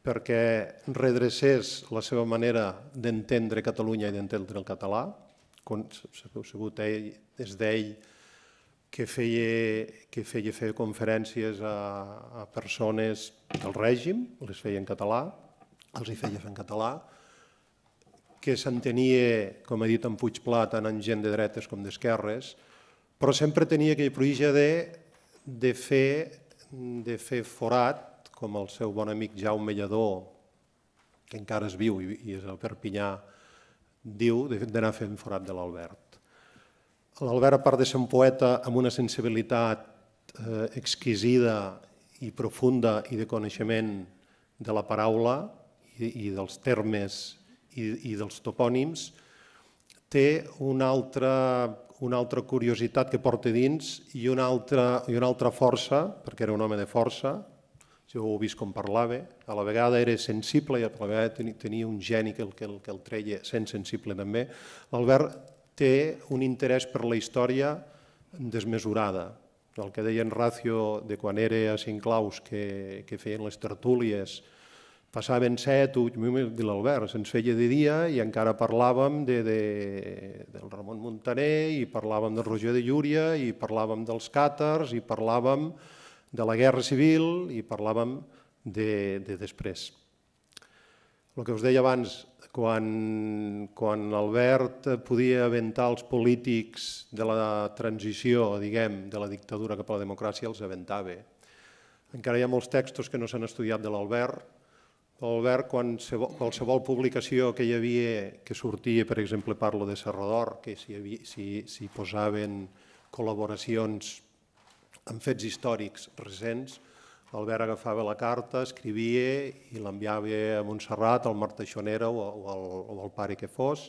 perquè redrecés la seva manera d'entendre Catalunya i d'entendre el català. És d'ell que feia fer conferències a persones del règim, les feia en català, els hi feia fer en català, que s'entenia, com he dit en Puigpla, tant en gent de dretes com d'esquerres, però sempre tenia aquell proïja de fer forat, com el seu bon amic Jaume Lledó, que encara es viu i és a Perpinyà, diu d'anar fent forat de l'Albert. L'Albert, a part de ser un poeta amb una sensibilitat exquisida i profunda i de coneixement de la paraula i dels termes i dels topònims, té una altra curiositat que porta dins i una altra força, perquè era un home de força, si ho heu vist com parlava, a la vegada era sensible i a la vegada tenia un geni que el treia sent sensible també. L'Albert té un interès per la història desmesurada. El que deia en Ràcio de quan era a Sinclaus, que feien les tertúlies, passaven 7 o 8 de l'Albert, se'ns feia de dia i encara parlàvem del Ramon Muntaner i parlàvem del Roger de Llúria i parlàvem dels càtars i parlàvem de la Guerra Civil i parlàvem de després. El que us deia abans, quan Albert podia aventar els polítics de la transició, diguem, de la dictadura cap a la democràcia, els aventava. Encara hi ha molts textos que no s'han estudiat de l'Albert. L'Albert, qualsevol publicació que hi havia, que sortia, per exemple, parlo de Serrador, que s'hi posaven col·laboracions amb fets històrics recents, l'Albert agafava la carta, escrivia i l'enviava a Montserrat, al Martaixonera o al pare que fos,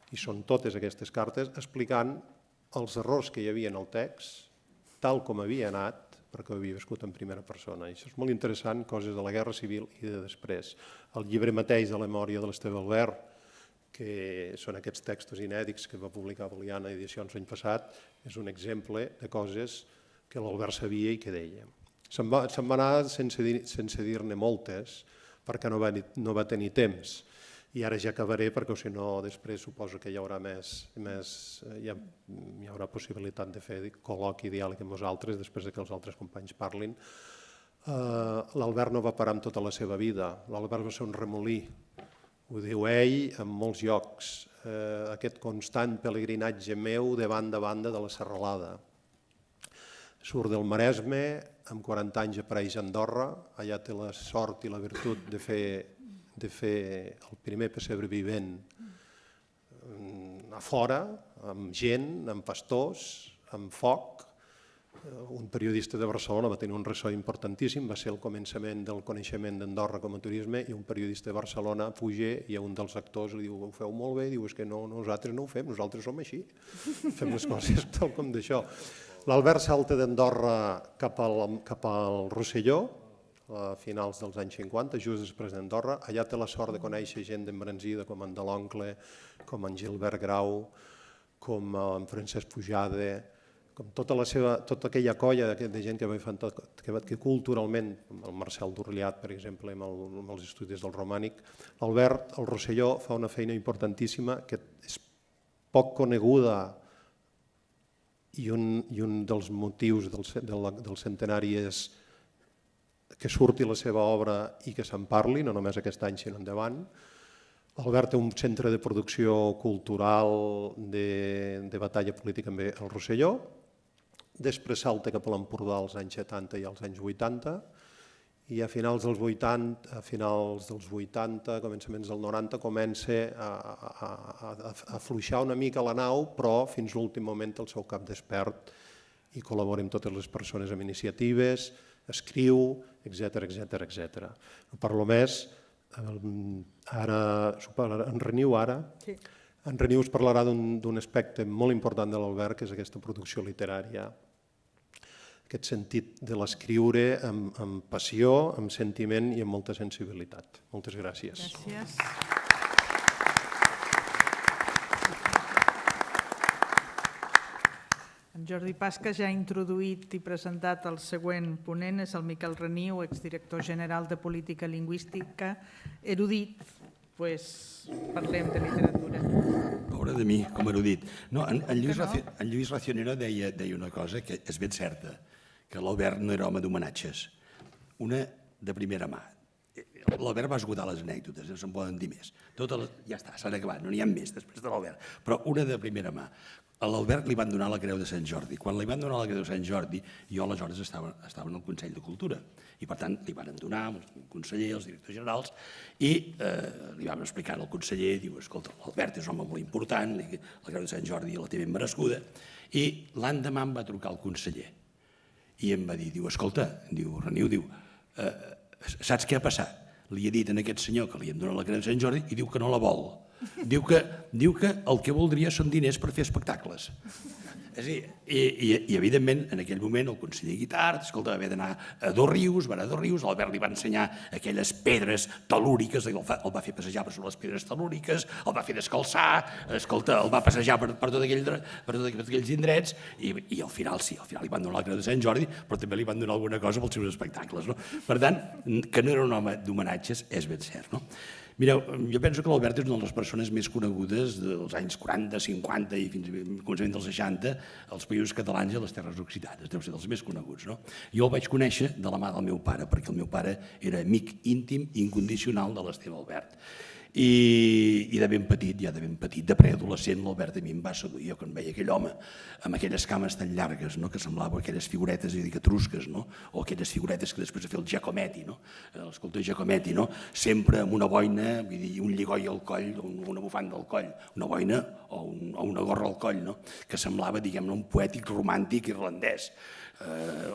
i són totes aquestes cartes explicant els errors que hi havia en el text, tal com havia anat, perquè ho havia viscut en primera persona. Això és molt interessant, coses de la Guerra Civil i de després. El llibre mateix de la memòria de l'Esteve Albert, que són aquests textos inèdits que va publicar Boliana Edicions l'any passat, és un exemple de coses que l'Albert sabia i que deia. Se'n va anar sense dir-ne moltes, perquè no va tenir temps. I ara ja acabaré, perquè si no després suposo que hi haurà hi haurà possibilitat de fer col·loqui i diàleg amb vosaltres després que els altres companys parlin. L'Albert no va parar amb tota la seva vida. L'Albert va ser un remolí, ho diu ell en molts llocs. Aquest constant pelegrinatge meu de banda a banda de la Serralada. Surt del Maresme, amb 40 anys apareix a Andorra, allà té la sort i la virtut de fer el primer pessebre vivent a fora, amb gent, amb pastors, amb foc, un periodista de Barcelona va tenir un ressò importantíssim, va ser el començament del coneixement d'Andorra com a turisme, i un periodista de Barcelona puja i a un dels actors li diu: ho feu molt bé, diu: és que nosaltres no ho fem, nosaltres som així, fem les coses tal com d'això. L'Albert salta d'Andorra cap al Rosselló, a finals dels anys 50, just després d'Andorra. Allà té la sort de conèixer gent d'embranzida com en de l'Oncle, com en Gilbert Grau, com en Francesc Pujade, com tota aquella colla de gent que culturalment, el Marcel Durliat, per exemple, amb els estudis del romànic, l'Albert, al Rosselló, fa una feina importantíssima que és poc coneguda, i un dels motius del centenari és que surti la seva obra i que se'n parli, no només aquest any sinó endavant. L'Albert té un centre de producció cultural de batalla política al Rosselló, després salta cap a l'Empordà als anys 70 i als anys 80, i a finals dels 80, començaments del 90, comença a afluixar una mica la nau, però fins a l'últim moment el seu cap despert i col·labora amb totes les persones amb iniciatives, escriu, etc. No parlo més, en Reniu es parlarà d'un aspecte molt important de l'Albert, que és aquesta producció literària, aquest sentit de l'escriure amb passió, amb sentiment i amb molta sensibilitat. Moltes gràcies. Gràcies. En Jordi Pasca ja ha introduït i presentat el següent ponent, és el Miquel Reniu, exdirector general de Política Lingüística, erudit, doncs parlem de literatura. Pobre de mi, com a erudit. En Lluís Racionero deia una cosa que és ben certa, que l'Albert no era home d'homenatges. Una de primera mà. L'Albert va esgotar les anècdotes, no se'n poden dir més. Ja està, s'han acabat, no n'hi ha més després de l'Albert. Però una de primera mà. A l'Albert li van donar la Creu de Sant Jordi. Quan li van donar la Creu de Sant Jordi, jo aleshores estava en el Consell de Cultura. I per tant li van donar el conseller, els directors generals, i li vam explicar al conseller, diu: escolta, l'Albert és un home molt important, la Creu de Sant Jordi la té ben merescuda. I l'endemà em va trucar el conseller i em va dir, diu: escolta, Reniu, saps què ha passat? Li he dit a aquest senyor que li hem donat la Creu de Sant Jordi i diu que no la vol. Diu que el que voldria són diners per fer espectacles. I evidentment, en aquell moment, el conseller Guitart, escolta, va haver d'anar a Dosrius, va anar a Dosrius, l'Albert li va ensenyar aquelles pedres telúriques, el va fer passejar per sobre les pedres telúriques, el va fer descalçar, escolta, el va passejar per tots aquells indrets, i al final li van donar la Creu de Sant Jordi, però també li van donar alguna cosa pels seus espectacles. Per tant, que no era un home d'homenatges és ben cert. Mireu, jo penso que l'Albert és una de les persones més conegudes dels anys 40, 50 i fins al començament dels 60 als països catalans i a les terres occitanes. Deu ser dels més coneguts. Jo el vaig conèixer de la mà del meu pare, perquè el meu pare era amic íntim i incondicional de l'Esteve Albert. I de ben petit, de preadolescent, l'Albert a mi em va seduir. Jo quan veia aquell home amb aquelles cames tan llargues, que semblava aquelles figuretes etrusques, o aquelles figuretes que després va fer el Giacometti, l'escultor Giacometti, sempre amb una boina, un lligoi al coll, una bufanda al coll, una boina o una gorra al coll, que semblava, diguem-ne, un poètic romàntic irlandès,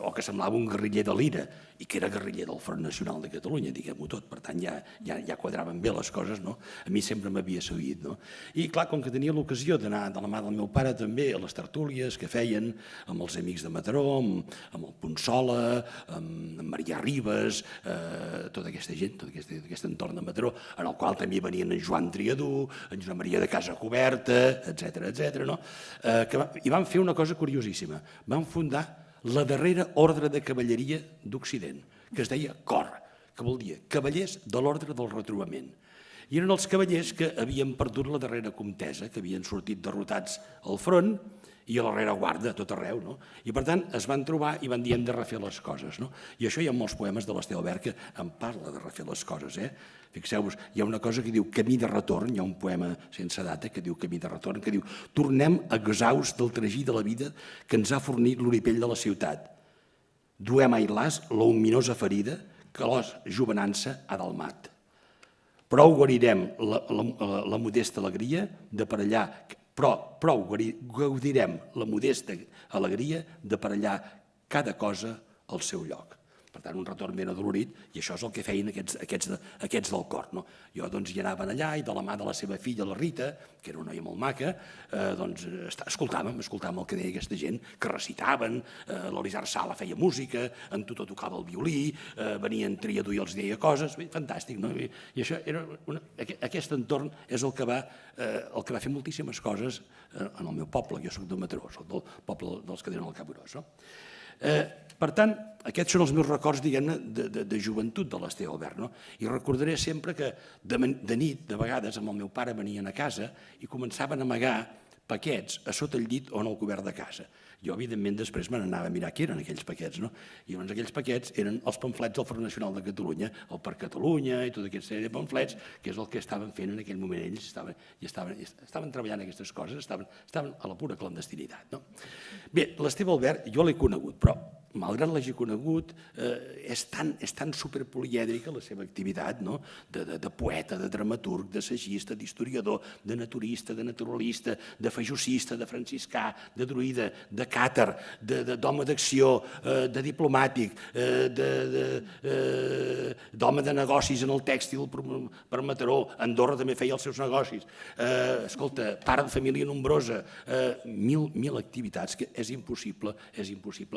o que semblava un guerriller de l'Ira, i que era guerriller del Front Nacional de Catalunya, diguem-ho tot. Per tant, ja quadraven bé les coses, a mi sempre m'havia seduït. I clar, com que tenia l'ocasió d'anar de la mà del meu pare també a les tertúlies que feien amb els amics de Mataró, amb el Ponsola, amb Maria Ribes, tota aquesta gent, tot aquest entorn de Mataró, en el qual també venien en Joan Triadú, en Joan Maria de Casacoberta, etc. I van fer una cosa curiosíssima. Van fundar la darrera ordre de cavalleria d'Occident, que es deia COR, que vol dir Cavallers de l'Ordre del Retrobament. I eren els cavallers que havien perdut la darrera contesa, que havien sortit derrotats al front i a la rereguarda, a tot arreu. I per tant es van trobar i van dir hem de refer les coses. I això hi ha molts poemes de l'Esteve Albert que en parla de refer les coses. Fixeu-vos, hi ha una cosa que diu Camí de retorn, hi ha un poema sense data que diu Camí de retorn, que diu tornem exhaust del tragí de la vida que ens ha fornit l'oripell de la ciutat. Duem a Ilàs la ominosa ferida que l'os jovenança ha dalmat. Prou guarirem la modesta alegria d'aparellar, prou gaudirem la modesta alegria d'aparellar cada cosa al seu lloc. Per tant, un retorn ben adolorit, i això és el que feien aquests del cor. Jo hi anava allà i de la mà de la seva filla, la Rita, que era una noia molt maca, escoltàvem el que deia aquesta gent, que recitaven, l'Elisard Sala feia música, en Tutó tocava el violí, venien Triadú i els deia coses, fantàstic. I aquest entorn és el que va fer moltíssimes coses en el meu poble. Jo soc de Mataró, soc del poble dels que diuen el Cap Gros. Per tant, aquests són els meus records, diguem-ne, de joventut de l'Esteve Albert. I recordaré sempre que de nit, de vegades, amb el meu pare venien a casa i començaven a amagar paquets a sota el llit o en el cobert de casa. Jo, evidentment, després me n'anava a mirar què eren aquells paquets. I llavors aquells paquets eren els pamflets del Front Nacional de Catalunya, el Per Catalunya i tota aquesta sèrie de pamflets, que és el que estaven fent en aquell moment ells, estaven treballant aquestes coses, estaven a la pura clandestinitat. Bé, l'Esteve Albert jo l'he conegut, però malgrat l'hagi conegut, és tan superpolièdrica la seva activitat, de poeta, de dramaturg, d'assagista, d'historiador, de naturista, de naturalista, de fajocista, de franciscà, de druida, de càtar, d'home d'acció, de diplomàtic, d'home de negocis en el tèxtil per Mataró. Andorra també feia els seus negocis. Escolta, pare de família nombrosa, mil activitats que és impossible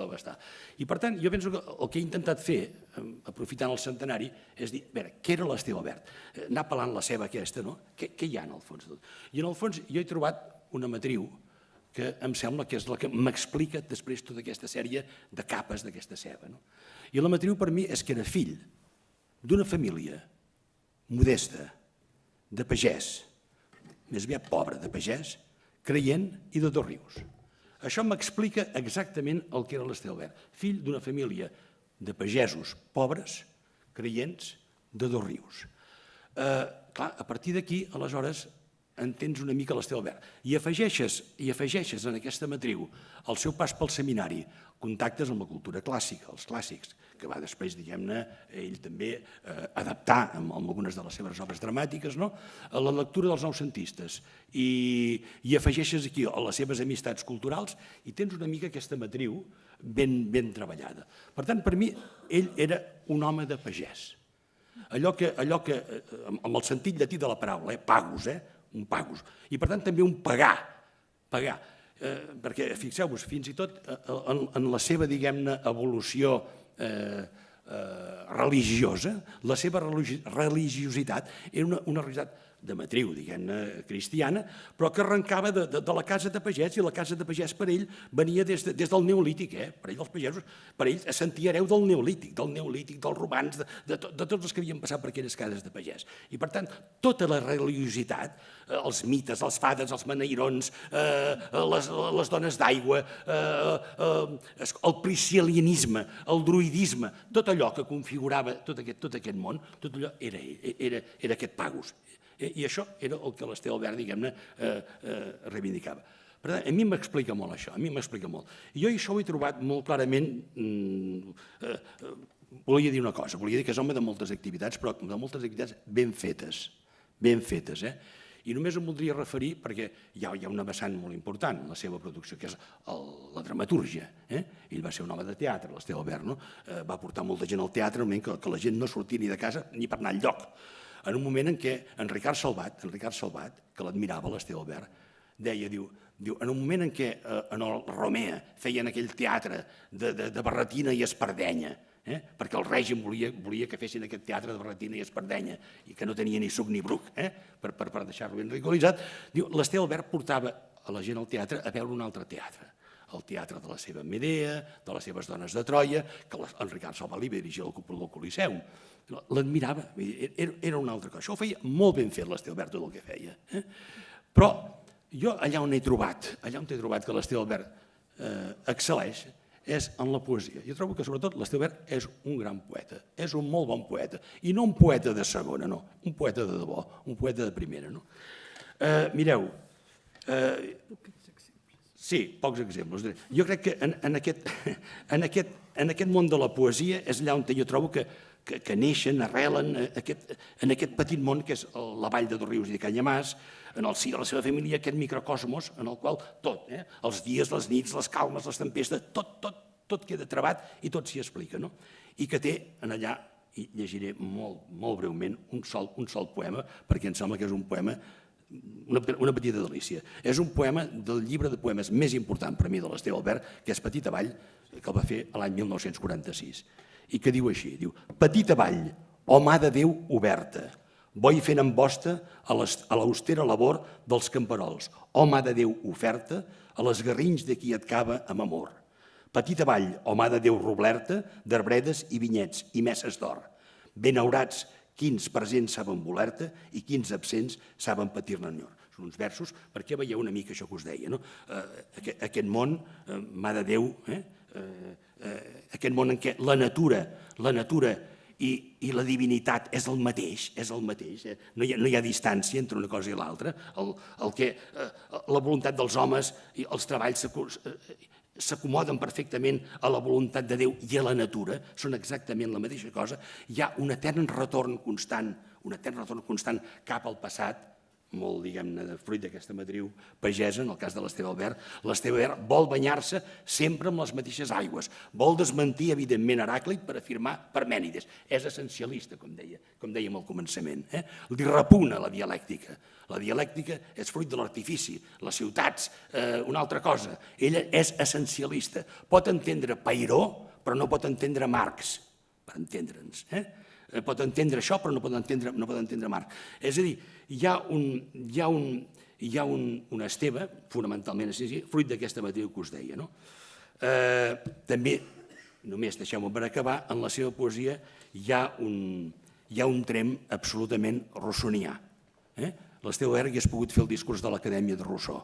abastar. I per tant, jo penso que el que he intentat fer, aprofitant el centenari, és dir, a veure, què era l'Esteve Albert? Anar pelant la ceba aquesta, no? Què hi ha en el fons de tot? I en el fons jo he trobat una matriu que em sembla que és la que m'explica després tota aquesta sèrie de capes d'aquesta ceba. I la matriu per mi és que era fill d'una família modesta, de pagès, més aviat pobre, de pagès, creient i de Dosrius. Això m'explica exactament el que era l'Esteve Albert, fill d'una família de pagesos pobres, creients, de Dosrius. Clar, a partir d'aquí, aleshores, entens una mica l'Esteve Albert. I afegeixes en aquesta matriu el seu pas pel seminari, contactes amb la cultura clàssica, els clàssics, que va després, diguem-ne, ell també adaptar amb algunes de les seves obres dramàtiques, a la lectura dels noucentistes, i afegeixes aquí a les seves amistats culturals i tens una mica aquesta matriu ben treballada. Per tant, per mi, ell era un home de pagès. Allò que, amb el sentit llatí de la paraula, pagus, un pagus, i per tant també un pagà, perquè fixeu-vos, fins i tot en la seva, diguem-ne, evolució religiosa, la seva religiositat era una religiositat de matriu, diguem-ne, cristiana, però que arrencava de la casa de pagès, i la casa de pagès per ell venia des del neolític, per ell els pagesos, per ell es sentia hereu del neolític, dels romans, de tots els que havien passat per aquelles cases de pagès. I per tant, tota la religiositat, els mites, les fades, els beneirons, les dones d'aigua, el priscil·lianisme, el druidisme, tot allò que configurava tot aquest món, tot allò era aquest pagus. I això era el que l'Esteve Albert, diguem-ne, reivindicava. Per tant, a mi m'explica molt això, I jo això ho he trobat molt clarament. Volia dir una cosa, volia dir que és home de moltes activitats, però de moltes activitats ben fetes, I només em voldria referir, perquè hi ha una vessant molt important en la seva producció, que és la dramatúrgia. Ell va ser un home de teatre, l'Esteve Albert, va portar molta gent al teatre, que la gent no sortia ni de casa ni per anar enlloc. En un moment en què en Ricard Salvat, que l'admirava l'Esteve Albert, deia, diu, en un moment en què en el Romea feien aquell teatre de barretina i espardenya, perquè el règim volia que fessin aquest teatre de barretina i espardenya, i que no tenia ni suc ni bruc, per deixar-lo ben ridiculitzat, diu, l'Esteve Albert portava a la gent al teatre a veure un altre teatre, el teatre de la seva Medea, de les seves dones de Troia, que en Ricard Salvat li va dirigir el cúpula del Coliseum. L'admirava, era una altra cosa. Això ho feia molt ben fet l'Esteve Albert, tot el que feia. Però jo allà on he trobat que l'Esteve Albert excel·leix és en la poesia. Jo trobo que sobretot l'Esteve Albert és un gran poeta, és un molt bon poeta, i no un poeta de segona, no, un poeta de debò, un poeta de primera. Mireu, sí, pocs exemples. Jo crec que en aquest món de la poesia és allà on jo trobo que neixen, arrelen en aquest petit món que és la vall de Dosrius i de Canyamàs, en el si de la seva família, aquest microcosmos en el qual tot, els dies, les nits, les calmes, les tempestes, tot tot queda travat i tot s'hi explica, no? I que té en allà, i llegiré molt breument, un sol poema, perquè em sembla que és un poema, una petita delícia. És un poema del llibre de poemes més important per mi de l'Esteve Albert, que és Petita Vall, que el va fer l'any 1946, i que diu així, diu: Petita Vall, o mà de Déu oberta, boi fent embosta a l'austera labor dels camperols, o mà de Déu oferta a les garrins de qui et cava amb amor. Petita vall, o mà de Déu roblerta, d'arbredes i vinyets i messes d'or. Ben aurats, quins presents saben voler-te i quins absents saben patir-ne enyor. Són uns versos perquè veieu una mica això que us deia, no? Aquest món, mà de Déu, aquest món en què la natura i la divinitat és el mateix, no hi ha distància entre una cosa i l'altra, la voluntat dels homes i els treballs s'acomoden perfectament a la voluntat de Déu i a la natura, són exactament la mateixa cosa, hi ha un etern retorn constant cap al passat, molt, diguem-ne, fruit d'aquesta matriu pagesa, en el cas de l'Esteve Albert. L'Esteve Albert vol banyar-se sempre amb les mateixes aigües, vol desmentir, evidentment, Heràclit per afirmar Parmènides. És essencialista, com dèiem al començament. Li repugna la dialèctica. La dialèctica és fruit de l'artifici, les ciutats, una altra cosa. Ella és essencialista. Pot entendre Peiró, però no pot entendre Marx, per entendre'ns. Pot entendre això, però no pot entendre Marx. És a dir, hi ha un Esteve, fonamentalment fruit d'aquesta matriu que us deia. També, només deixeu-me per acabar, en la seva poesia hi ha un trem absolutament rossonià. L'Esteve Albert hagués pogut fer el discurs de l'Acadèmia de Rousseau,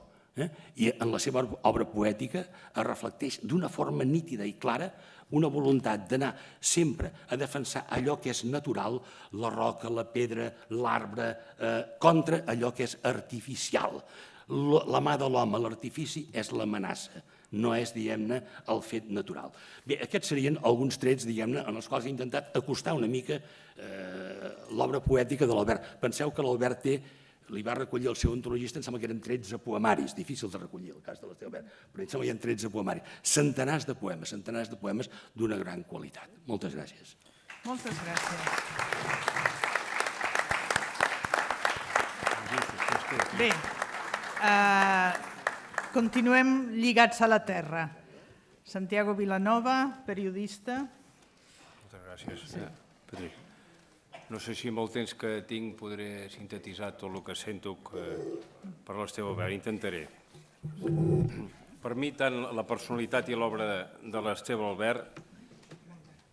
i en la seva obra poètica es reflecteix d'una forma nítida i clara una voluntat d'anar sempre a defensar allò que és natural, la roca, la pedra, l'arbre, contra allò que és artificial. La mà de l'home, l'artifici, és l'amenaça, no és, diguem-ne, el fet natural. Bé, aquests serien alguns trets, diguem-ne, en els quals he intentat acostar una mica l'obra poètica de l'Albert. Penseu que l'Albert li va recollir el seu antologista, em sembla que eren 13 poemaris, difícils de recollir, el cas de l'Esteve Albert, però em sembla que hi ha 13 poemaris. Centenars de poemes d'una gran qualitat. Moltes gràcies. Moltes gràcies. Bé, continuem lligats a la terra. Santiago Vilanova, periodista. Moltes gràcies, Patri. No sé si amb el temps que tinc podré sintetitzar tot el que sento per l'Esteve Albert. Intentaré. Per mi, tant la personalitat i l'obra de l'Esteve Albert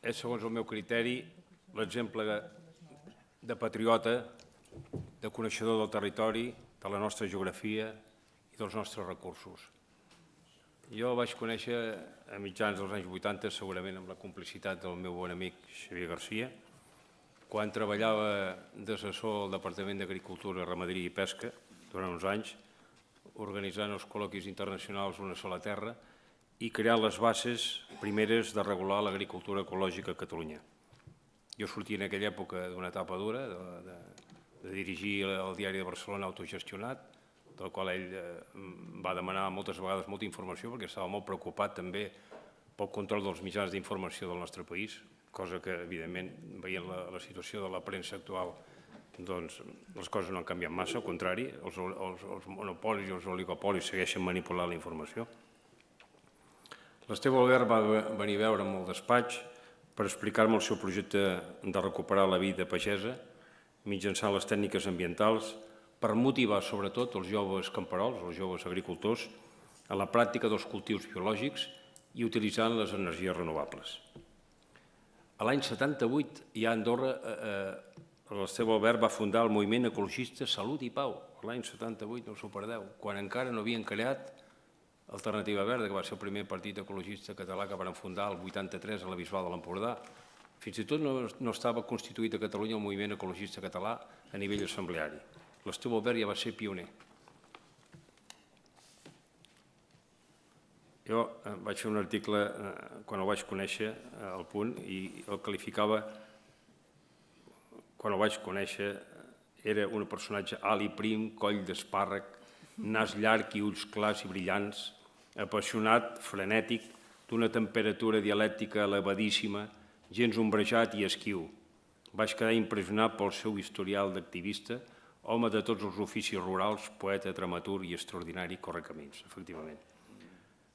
és, segons el meu criteri, l'exemple de patriota, de coneixedor del territori, de la nostra geografia i dels nostres recursos. Jo el vaig conèixer a mitjans dels anys 80, segurament amb la complicitat del meu bon amic Xavier Garcia, quan treballava d'assessor al Departament d'Agricultura, Ramaderia i Pesca durant uns anys, organitzant els col·loquis internacionals Una sola terra i creant les bases primeres de regular l'agricultura ecològica a Catalunya. Jo sortia en aquella època d'una etapa dura, de dirigir el diari de Barcelona autogestionat, del qual ell va demanar moltes vegades molta informació perquè estava molt preocupat també pel control dels mitjans d'informació del nostre país, cosa que, evidentment, veient la situació de la premsa actual, doncs les coses no han canviat massa, al contrari, els monopolis i els oligopolis segueixen manipulant la informació. L'Esteve Albert va venir a veure'm al despatx per explicar-me el seu projecte de recuperar la vida pagesa mitjançant les tècniques ambientals per motivar, sobretot, els joves camperols, els joves agricultors, a la pràctica dels cultius biològics i utilitzant les energies renovables. A l'any 78, ja a Andorra, l'Esteve Albert va fundar el moviment ecologista Salut i Pau, l'any 78, no us ho perdeu, quan encara no havien creat Alternativa Verda, que va ser el primer partit ecologista català que van fundar el 83 a la Bisbal de l'Empordà. Fins i tot no estava constituït a Catalunya el moviment ecologista català a nivell assembleari. L'Esteve Albert ja va ser pioner. Jo vaig fer un article, quan el vaig conèixer, al Punt, i el qualificava, quan el vaig conèixer, era un personatge alt i prim, coll d'espàrrec, nas llarg i ulls clars i brillants, apassionat, frenètic, d'una temperatura dialèctica elevadíssima, gens ombrejat i esquiu. Vaig quedar impressionat pel seu historial d'activista, home de tots els oficis rurals, poeta, dramaturg i extraordinari correcamins, efectivament.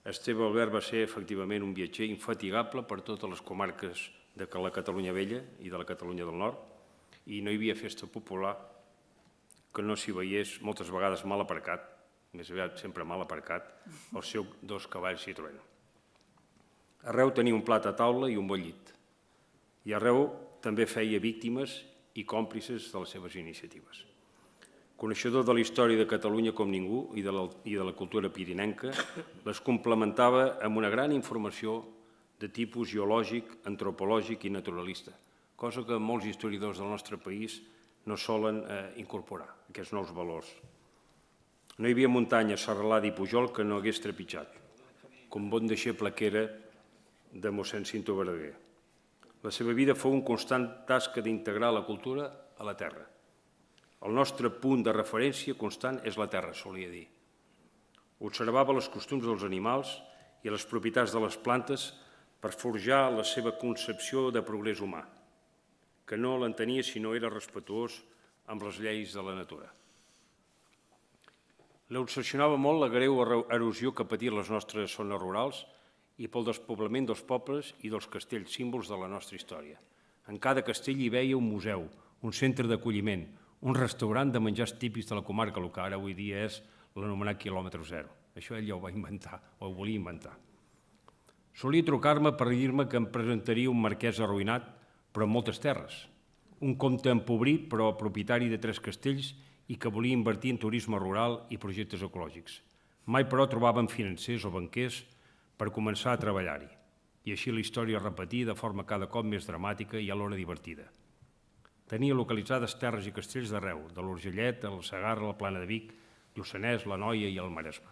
Esteve Albert va ser, efectivament, un viatger infatigable per totes les comarques de la Catalunya Vella i de la Catalunya del Nord, i no hi havia festa popular que no s'hi veiés moltes vegades mal aparcat, més aviat sempre mal aparcat, el seu 2 cavalls Citroën. Arreu tenia un plat a taula i un bon llit, i arreu també feia víctimes i còmplices de les seves iniciatives. Coneixedor de la història de Catalunya com ningú i de la cultura pirinenca, les complementava amb una gran informació de tipus geològic, antropològic i naturalista, cosa que molts historiadors del nostre país no solen incorporar, aquests nous valors. No hi havia muntanya, serralada i pujol que no hagués trepitjat, com bon deixeble que era de mossèn Cinto Verdaguer. La seva vida fou un constant tasca d'integrar la cultura a la terra. El nostre punt de referència constant és la terra, solia dir. Observava els costums dels animals i les propietats de les plantes per forjar la seva concepció de progrés humà, que no l'entenia si no era respetuós amb les lleis de la natura. L'obsessionava molt la greu erosió que patien les nostres zones rurals i pel despoblament dels pobles i dels castells, símbols de la nostra història. En cada castell hi veia un museu, un centre d'acolliment, un restaurant de menjars típics de la comarca, el que ara avui dia és l'anomenat quilòmetre zero. Això ell ja ho va inventar, o ho volia inventar. Solia trucar-me per dir-me que em presentaria un marquès arruïnat, però amb moltes terres, un comte empobrit, però propietari de 3 castells i que volia invertir en turisme rural i projectes ecològics. Mai, però, trobaven financers o banquers per començar a treballar-hi. I així la història es repetia de forma cada cop més dramàtica i alhora divertida. Tenia localitzades terres i castells d'arreu, de l'Urgellet, el Segarra, la Plana de Vic, Lluçanès, la Noia i el Maresme.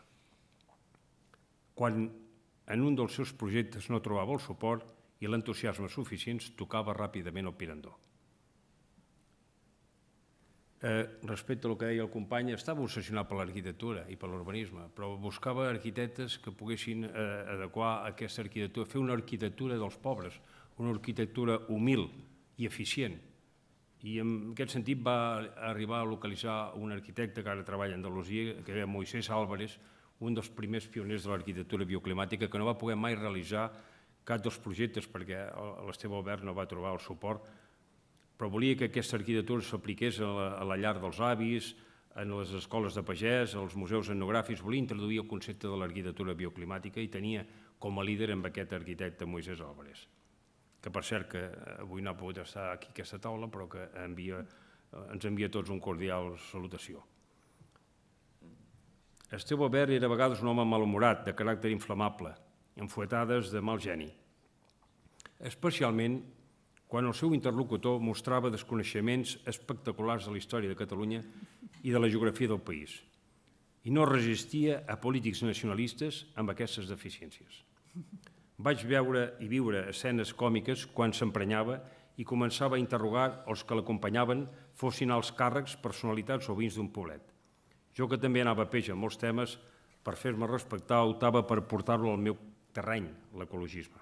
Quan en un dels seus projectes no trobava el suport i l'entusiasme suficients, tocava ràpidament el pirandó. Respecte al que deia el company, estava obsessionat per l'arquitectura i per l'urbanisme, però buscava arquitectes que poguessin adequar aquesta arquitectura, fer una arquitectura dels pobres, una arquitectura humil i eficient. I en aquest sentit va arribar a localitzar un arquitecte que ara treballa a Andalusia, que era Moisés Álvarez, un dels primers pioners de l'arquitectura bioclimàtica, que no va poder mai realitzar cap dels projectes perquè l'Esteve Albert no va trobar el suport, però volia que aquesta arquitectura s'apliqués a la llar dels avis, en les escoles de pagès, als museus etnogràfics, volia introduir el concepte de l'arquitectura bioclimàtica i tenia com a líder amb aquest arquitecte Moisés Álvarez, que per cert que avui no ha pogut estar aquí a aquesta taula, però que ens envia a tots un cordial salutació. Esteve Albert era a vegades un home malhumorat, de caràcter inflamable, amb fuetades de mal geni, especialment quan el seu interlocutor mostrava desconeixements espectaculars de la història de Catalunya i de la geografia del país, i no resistia a polítics nacionalistes amb aquestes deficiències. Vaig veure i viure escenes còmiques quan s'emprenyava i començava a interrogar els que l'acompanyaven, fossin alts càrrecs, personalitats o veïns d'un poblet. Jo, que també anava a peix en molts temes, per fer-me respectar, optava per portar-lo al meu terreny, l'ecologisme.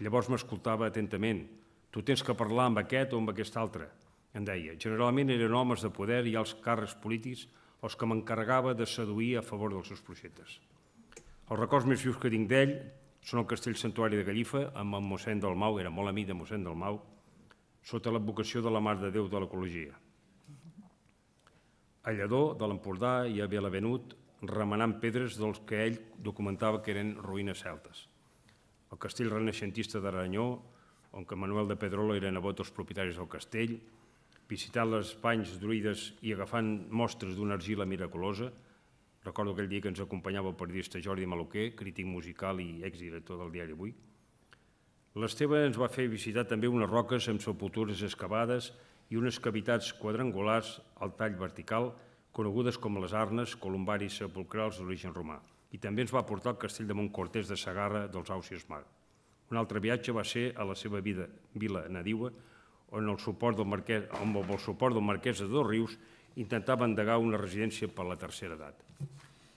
Llavors m'escoltava atentament. Tu tens que parlar amb aquest o amb aquest altre, em deia. Generalment eren homes de poder i alts càrrecs polítics els que m'encarregava de seduir a favor dels seus projectes. Els records més vius que tinc d'ell són el castell santuari de Gallifa, amb el mossèn Dalmau, era molt amic de mossèn Dalmau, sota l'advocació de la Mare de Déu de l'Ecologia. A Lledó, de l'Empordà, i a Vilavenut, remenant pedres dels que ell documentava que eren ruïnes celtes. El castell renaixentista d'Aranyó, on que Manuel de Pedrola era nebot dels propietaris del castell, visitant les banys druides i agafant mostres d'una argila miraculosa. Recordo aquell dia que ens acompanyava el periodista Jordi Maluquer, crític musical i exdirector del diari Avui. L'Esteve ens va fer visitar també unes roques amb sepultures excavades i unes cavitats quadrangulars al tall vertical, conegudes com les arnes columbaris sepulcrals d'origen romà. I també ens va portar al castell de Montcortès de Segarra dels Àusies Mar. Un altre viatge va ser a la seva vila nadiua, on amb el suport del marquès de Dosrius intentava endegar una residència per la tercera edat.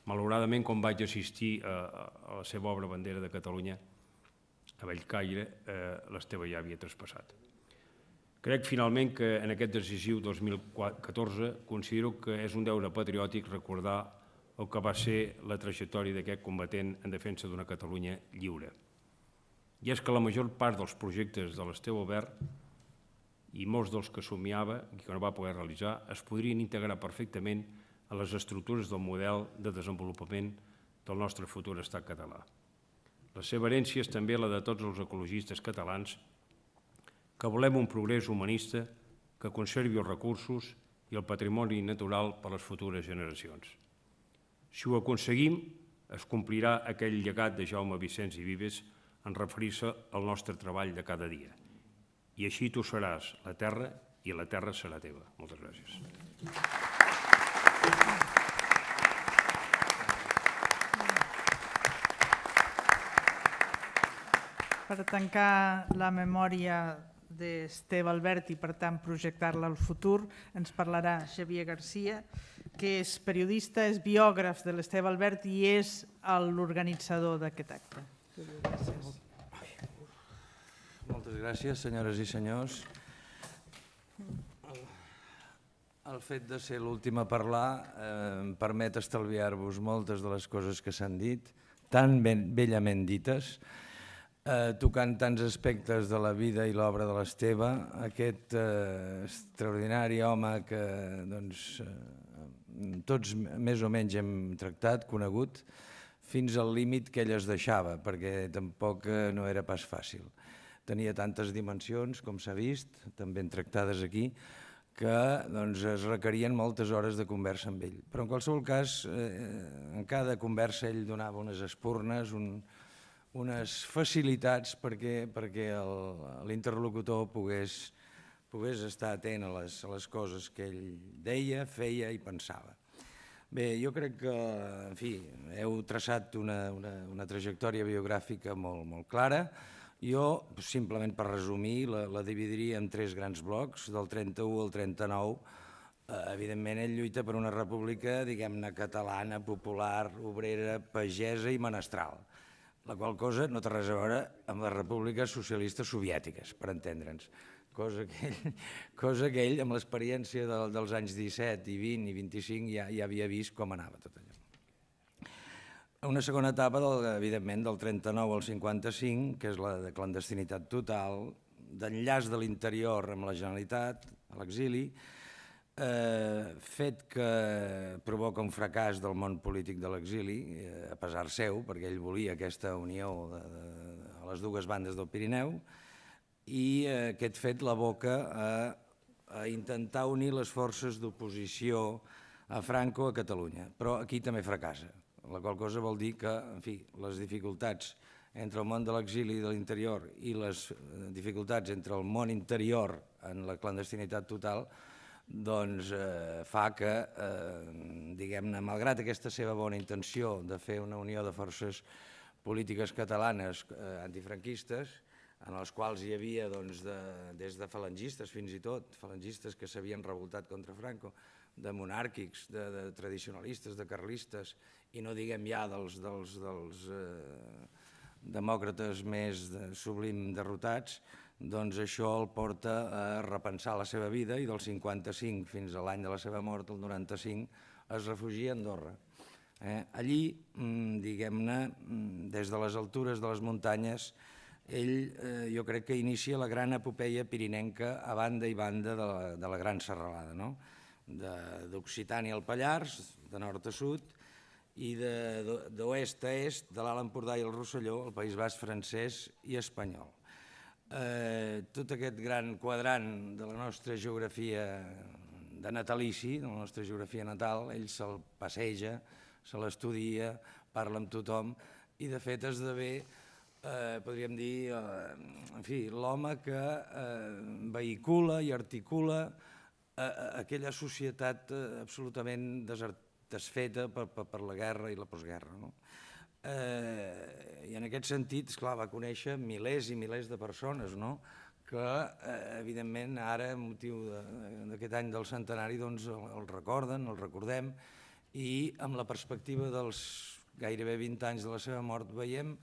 Malauradament, quan vaig assistir a la seva obra bandera de Catalunya, a Bellcaire, l'Esteve ja havia traspassat. Crec finalment que en aquest decisiu 2014 considero que és un deure patriòtic recordar el que va ser la trajectòria d'aquest combatent en defensa d'una Catalunya lliure. I és que la major part dels projectes de l'Esteve Albert i molts dels que somiava i que no va poder realitzar es podrien integrar perfectament a les estructures del model de desenvolupament del nostre futur estat català. La seva herència és també la de tots els ecologistes catalans que volem un progrés humanista que conservi els recursos i el patrimoni natural per a les futures generacions. Si ho aconseguim, es complirà aquell llegat de Jaume Vicens i Vives en referir-se al nostre treball de cada dia. I així tu seràs la terra i la terra serà teva. Moltes gràcies. Per tancar la memòria d'Esteve Albert i, per tant, projectar-la al futur, ens parlarà Xavier Garcia, que és periodista, és biògraf de l'Esteve Albert i és l'organitzador d'aquest acte. Gràcies. Moltes gràcies, senyores i senyors. El fet de ser l'últim a parlar em permet estalviar-vos moltes de les coses que s'han dit, tan bellament dites, tocant tants aspectes de la vida i l'obra de l'Esteve, aquest extraordinari home que tots més o menys hem tractat, conegut, fins al límit que ell es deixava, perquè tampoc no era pas fàcil. Tenia tantes dimensions, com s'ha vist, també tractades aquí, que es requerien moltes hores de conversa amb ell. Però en qualsevol cas, en cada conversa ell donava unes espurnes, unes facilitats perquè l'interlocutor pogués estar atent a les coses que ell deia, feia i pensava. Bé, jo crec que, en fi, heu traçat una trajectòria biogràfica molt clara. Jo, simplement per resumir, la dividiria en 3 grans blocs, del 31 al 39. Evidentment, ell lluita per una república, diguem-ne, catalana, popular, obrera, pagesa i menestral, la qual cosa no té res a veure amb les repúbliques socialistes soviètiques, per entendre'ns, cosa que ell, amb l'experiència dels anys 17 i 20 i 25, ja havia vist com anava tot allò. Una segona etapa, evidentment, del 39 al 55, que és la de clandestinitat total, d'enllaç de l'interior amb la Generalitat, a l'exili, fet que provoca un fracàs del món polític de l'exili, a pesar seu, perquè ell volia aquesta unió a les dues bandes del Pirineu, i aquest fet l'aboca a intentar unir les forces d'oposició a Franco a Catalunya, però aquí també fracassa, la qual cosa vol dir que, en fi, les dificultats entre el món de l'exili i de l'interior i les dificultats entre el món interior en la clandestinitat total, doncs fa que, diguem-ne, malgrat aquesta seva bona intenció de fer una unió de forces polítiques catalanes antifranquistes, en les quals hi havia des de falangistes fins i tot, falangistes que s'havien revoltat contra Franco, de monàrquics, de tradicionalistes, de carlistes, i no diguem ja dels demòcrates més sublim derrotats, doncs això el porta a repensar la seva vida i del 55 fins a l'any de la seva mort, el 95, es refugia a Andorra. Allí, diguem-ne, des de les altures de les muntanyes, ell jo crec que inicia la gran epopeia pirinenca a banda i banda de la gran serralada, d'Occitània al Pallars, de nord a sud, i d'oest a est, de l'Alt Empordà i el Rosselló, el País Basc francès i espanyol. Tot aquest gran quadrant de la nostra geografia de natalici, de la nostra geografia natal, ell se'l passeja, se l'estudia, parla amb tothom i de fet esdevé, podríem dir, en fi, l'home que vehicula i articula aquella societat absolutament desfeta per la guerra i la postguerra. I en aquest sentit, esclar, va conèixer milers i milers de persones que, evidentment, ara, amb motiu d'aquest any del centenari, el recorden, el recordem, i amb la perspectiva dels gairebé 20 anys de la seva mort veiem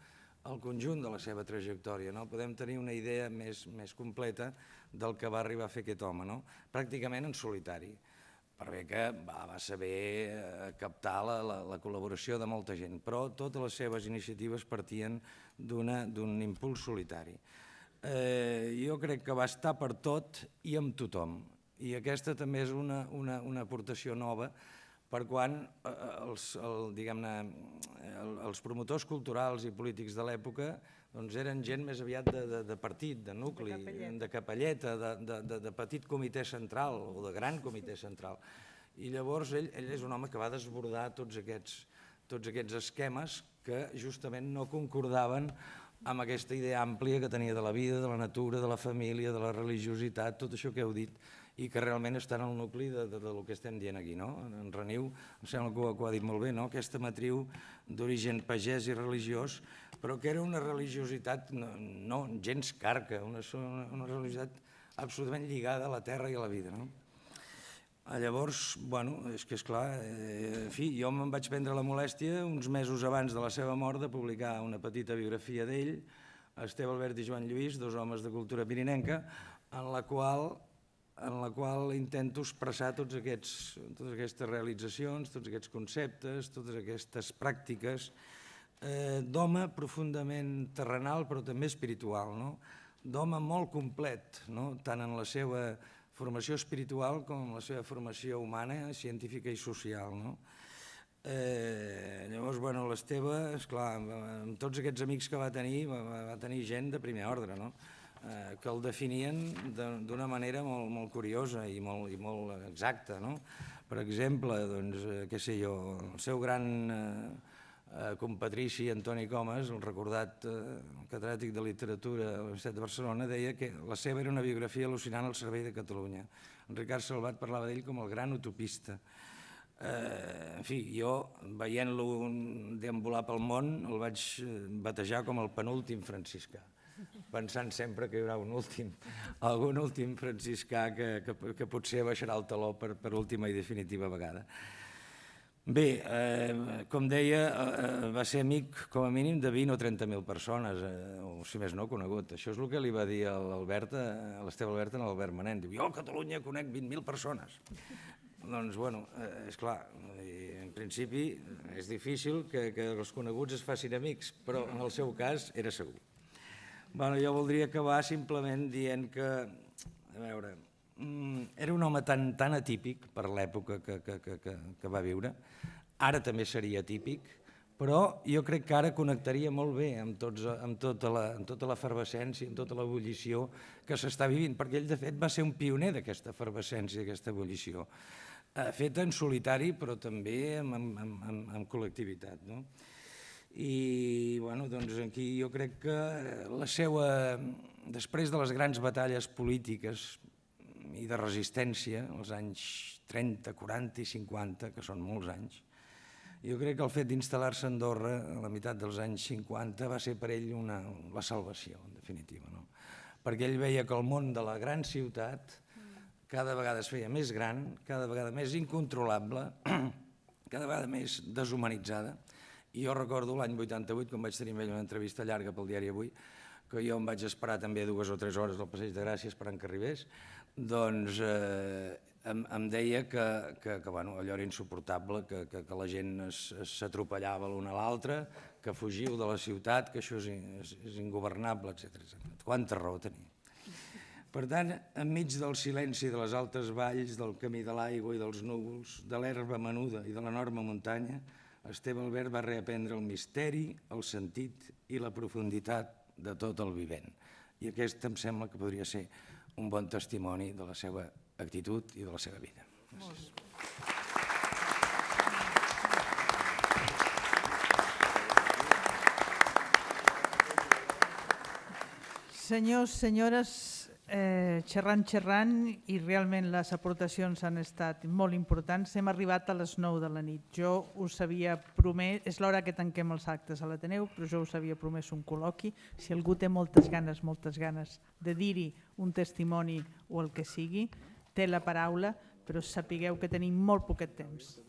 el conjunt de la seva trajectòria, no? Podem tenir una idea més completa del que va arribar a fer aquest home, no? Pràcticament en solitari, per bé que va saber captar la col·laboració de molta gent, però totes les seves iniciatives partien d'un impuls solitari. Jo crec que va estar per tot i amb tothom, i aquesta també és una aportació nova per quan els promotors culturals i polítics de l'època eren gent més aviat de partit, de nucli, de capelleta, de petit comitè central o de gran comitè central. I llavors ell és un home que va desbordar tots aquests esquemes que justament no concordaven amb aquesta idea àmplia que tenia de la vida, de la natura, de la família, de la religiositat, tot això que heu dit, i que realment està en el nucli del que estem dient aquí. En Reniu em sembla que ho ha dit molt bé, aquesta matriu d'origen pagès i religiós, però que era una religiositat no gens carca, una religiositat absolutament lligada a la terra i a la vida. Llavors, és que és clar, en fi, jo me'n vaig prendre la molèstia uns mesos abans de la seva mort de publicar una petita biografia d'ell, Esteve Albert i Joan Lluís, dos homes de cultura pirinenca, en la qual intento expressar totes aquestes realitzacions, tots aquests conceptes, totes aquestes pràctiques d'home profundament terrenal però també espiritual, d'home molt complet, tant en la seva formació espiritual com en la seva formació humana, científica i social. Llavors, l'Esteve, esclar, amb tots aquests amics que va tenir gent de primer ordre, que el definien d'una manera molt curiosa i molt exacta. Per exemple, el seu gran compatrici Antoni Comas, el recordat catedràtic de literatura a la Universitat de Barcelona, deia que la seva era una biografia al·lucinant al servei de Catalunya. En Ricard Salvat parlava d'ell com el gran utopista. En fi, jo, veient-lo deambular pel món, el vaig batejar com el penúltim franciscà, pensant sempre que hi haurà algun últim franciscà que potser baixarà el taló per última i definitiva vegada. Bé, com deia, va ser amic com a mínim de 20 o 30.000 persones, o si més no, conegut. Això és el que li va dir a l'Esteve Albert en l'Albert Manent. Diu, jo a Catalunya conec 20.000 persones. Doncs, és clar, en principi és difícil que els coneguts es facin amics, però en el seu cas era segur. Jo voldria acabar simplement dient que, a veure, era un home tan atípic per l'època que va viure, ara també seria atípic, però jo crec que ara connectaria molt bé amb tota l'efervescència, amb tota l'ebullició que s'està vivint, perquè ell de fet va ser un pioner d'aquesta efervescència, d'aquesta ebullició, feta en solitari però també amb col·lectivitat. I aquí jo crec que la seva, després de les grans batalles polítiques i de resistència, als anys 30, 40 i 50, que són molts anys, jo crec que el fet d'instal·lar-se a Andorra a la meitat dels anys 50 va ser per ell la salvació, en definitiva, perquè ell veia que el món de la gran ciutat cada vegada es feia més gran, cada vegada més incontrolable, cada vegada més deshumanitzada. I jo recordo l'any 88, quan vaig tenir amb ell una entrevista llarga pel diari Avui, que jo em vaig esperar també 2 o 3 hores al Passeig de Gràcia esperant que arribés, doncs em deia que allò era insuportable, que la gent s'atropellava l'una a l'altra, que fugiu de la ciutat, que això és ingovernable, etc. Quanta raó tenia. Per tant, enmig del silenci de les altes valls, del camí de l'aigua i dels núvols, de l'herba menuda i de l'enorme muntanya, Esteve Albert va reaprendre el misteri, el sentit i la profunditat de tot el vivent. I aquest em sembla que podria ser un bon testimoni de la seva actitud i de la seva vida. Gràcies. Senyors, senyores, xerrant i realment les aportacions han estat molt importants. Hem arribat a les 9 de la nit. Jo us havia promès, és l'hora que tanquem els actes a l'Ateneu, però jo us havia promès un col·loqui. Si algú té moltes ganes de dir-hi un testimoni o el que sigui, té la paraula, però sapigueu que tenim molt poquet temps.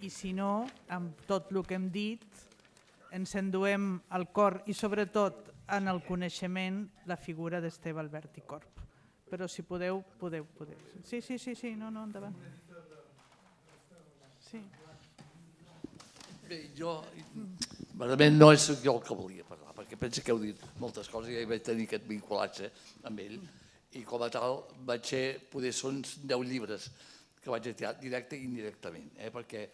I si no, amb tot el que hem dit, ens enduem al cor i sobretot en el coneixement la figura d'Esteve Albert i Corp. Però si podeu. Sí, endavant. Sí. Bé, jo, realment no és jo el que volia parlar, perquè penso que heu dit moltes coses i ja vaig tenir aquest vinculatge amb ell i com a tal vaig ser, poder són 10 llibres que vaig editar directe i indirectament, perquè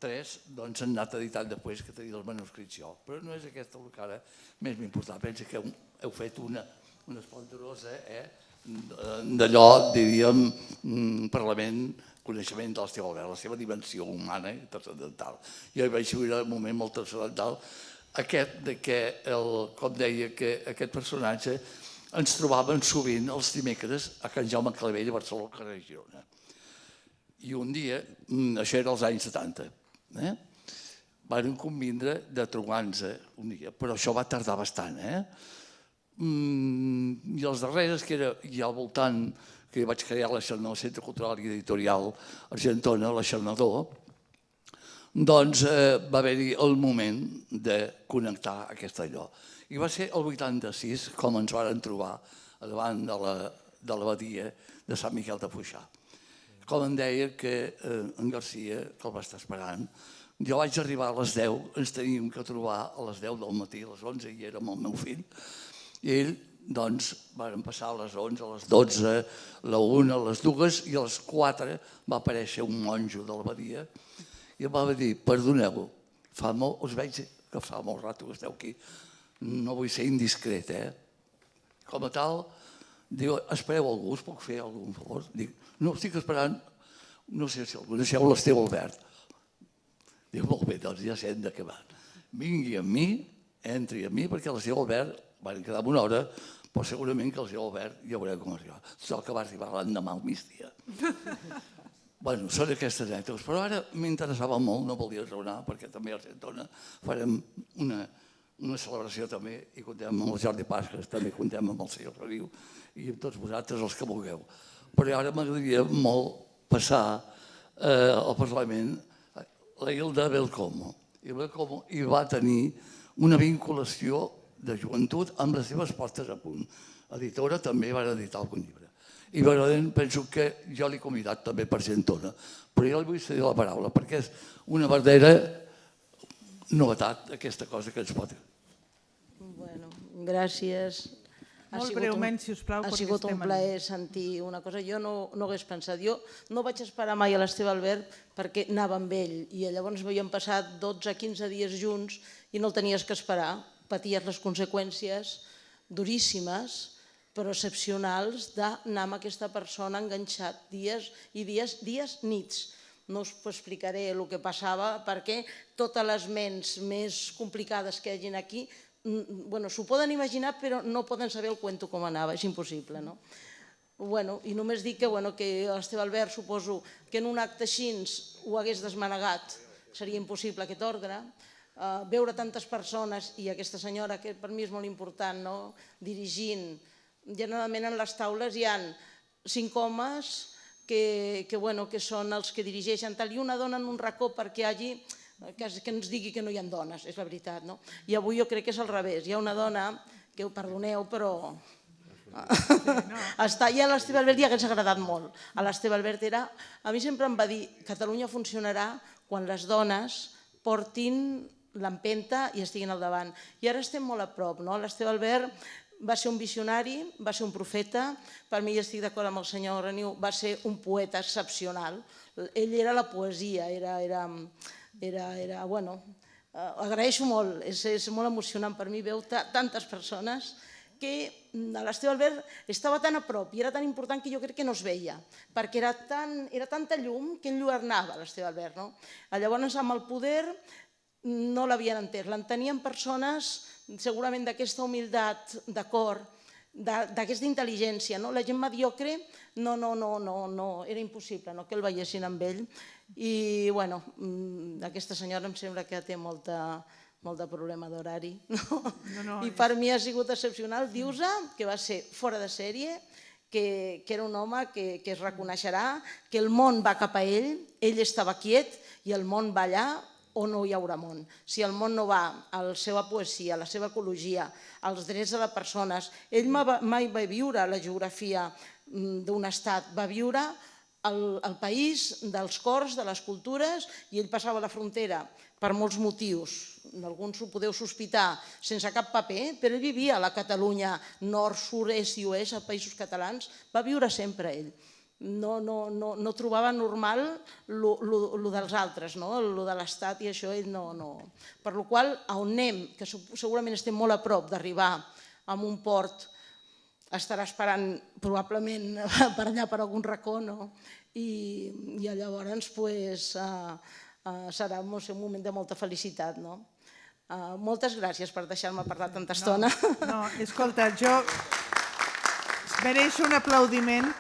3 han anat editant després que tenia els manuscrits jo, però no és aquesta el que ara més m'importava. Penso que heu fet una esplendorosa d'allò, diríem, Parlament, coneixement de l'Esteve Albert, la seva dimensió humana i transcendental. Jo hi vaig viure un moment molt transcendental, aquest de que, com deia, que aquest personatge ens trobàvem sovint els dimecres a Can Jaume Clavell a Barcelona, al carrer Girona. I un dia, això era als anys 70, van convindre de trobar-nos un dia, però això va tardar bastant. I els darrers, que era ja al voltant, que jo vaig crear el Centre Cultural i Editorial Argentona, l'Aixernador, doncs va haver-hi el moment de connectar aquest allò. I va ser el 86 com ens varen trobar davant de l'abadia de Sant Miquel de Foixà. Com em deia que en Garcia, que el va estar esperant, jo vaig arribar a les 10, ens teníem que trobar a les 10 del matí, a les 11 i era amb el meu fill, i ell, doncs, van passar a les 11, a les 12, la 1, a les 2, i a les 4 va aparèixer un monjo de l'abadia i em va dir, perdoneu, us veig que fa molt rato que esteu aquí, no vull ser indiscret, Com a tal, diu, espereu algú, us puc fer algun favor? Dic, no, estic esperant, no sé si el coneixeu, l'Esteve Albert. Diu, molt bé, doncs ja sé de què va. Vingui amb mi, entri amb mi, perquè l'Esteve Albert van quedar una hora, però segurament que l'Esteve Albert ja veurem com arriba. Tot el que va arribar l'endemà al migdia. Bueno, són aquestes anècdotes, però ara m'interessava molt, no volia raonar, perquè també a Argentona farem una celebració també, i comptem amb el Jordi Pasques, també comptem amb el senyor Reviu, i amb tots vosaltres els que vulgueu. Però ara m'agradaria molt passar al Parlament la Hilda Belcomo. I va tenir una vinculació de joventut amb les seves postes a punt. Editora també va editar algun llibre. I verdaderament penso que jo l'he convidat també per Argentona, però jo li vull cedir la paraula perquè és una verdadera novetat aquesta cosa que ens pot dir. Bueno, gràcies. Molt breument, si us plau. Ha sigut un plaer sentir una cosa. Jo no hagués pensat. Jo no vaig esperar mai a l'Esteve Albert perquè anava amb ell i llavors havíem passat 12-15 dies junts i no el tenies que esperar. Paties les conseqüències duríssimes però excepcionals d'anar amb aquesta persona enganxat dies i dies, nits. No us explicaré el que passava perquè totes les ments més complicades que hi hagin aquí s'ho poden imaginar però no poden saber el cuento com anava, és impossible. I només dic que l'Esteve Albert suposo que en un acte així ho hagués desmanegat, seria impossible aquest ordre. Veure tantes persones i aquesta senyora, que per mi és molt important, dirigint. Generalment en les taules hi ha 5 homes que són els que dirigeixen i una dona en un racó perquè que ens digui que no hi ha dones, és la veritat. I avui jo crec que és al revés. Hi ha una dona, que ho perdoneu, però i a l'Esteve Albert li hagués agradat molt. A l'Esteve Albert a mi sempre em va dir Catalunya funcionarà quan les dones portin l'empenta i estiguin al davant. I ara estem molt a prop. L'Esteve Albert va ser un visionari, va ser un profeta, per mi, estic d'acord amb el senyor Reniu, va ser un poeta excepcional. Ell era la poesia, agraeixo molt, és molt emocionant per mi veure tantes persones que l'Esteve Albert estava tan a prop i era tan important que jo crec que no es veia, perquè era tanta llum que enlluernava l'Esteve Albert. Llavors, amb el poder no l'havien entès, l'entenien persones segurament d'aquesta humilitat de cor, d'aquesta intel·ligència. La gent mediocre era impossible que el veiessin amb ell. I aquesta senyora em sembla que té molt de problema d'horari. I per mi ha sigut excepcional. Dius que va ser fora de sèrie, que era un home que es reconeixerà, que el món va cap a ell, ell estava quiet i el món va allà o no hi haurà món. Si el món no va a la seva poesia, a la seva ecologia, als drets de les persones, ell mai va viure la geografia d'un estat, va viure el país dels cors, de les cultures, i ell passava la frontera per molts motius. Alguns ho podeu sospitar sense cap paper, però ell vivia a la Catalunya nord, sud, est i oest, als països catalans, va viure sempre ell. No trobava normal el dels altres, el de l'Estat i això ell no. Per la qual cosa, on anem, que segurament estem molt a prop d'arribar a un port, estarà esperant probablement per allà per algun racó, i llavors serà un moment de molta felicitat. Moltes gràcies per deixar-me parlar tanta estona. No, escolta, jo mereixo un aplaudiment.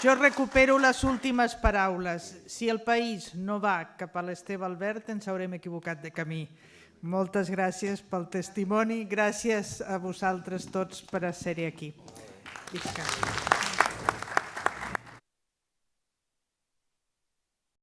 Jo recupero les últimes paraules. Si el país no va cap a l'Esteve Albert, ens haurem equivocat de camí. Moltes gràcies pel testimoni. Gràcies a vosaltres tots per ser-hi aquí. Visca.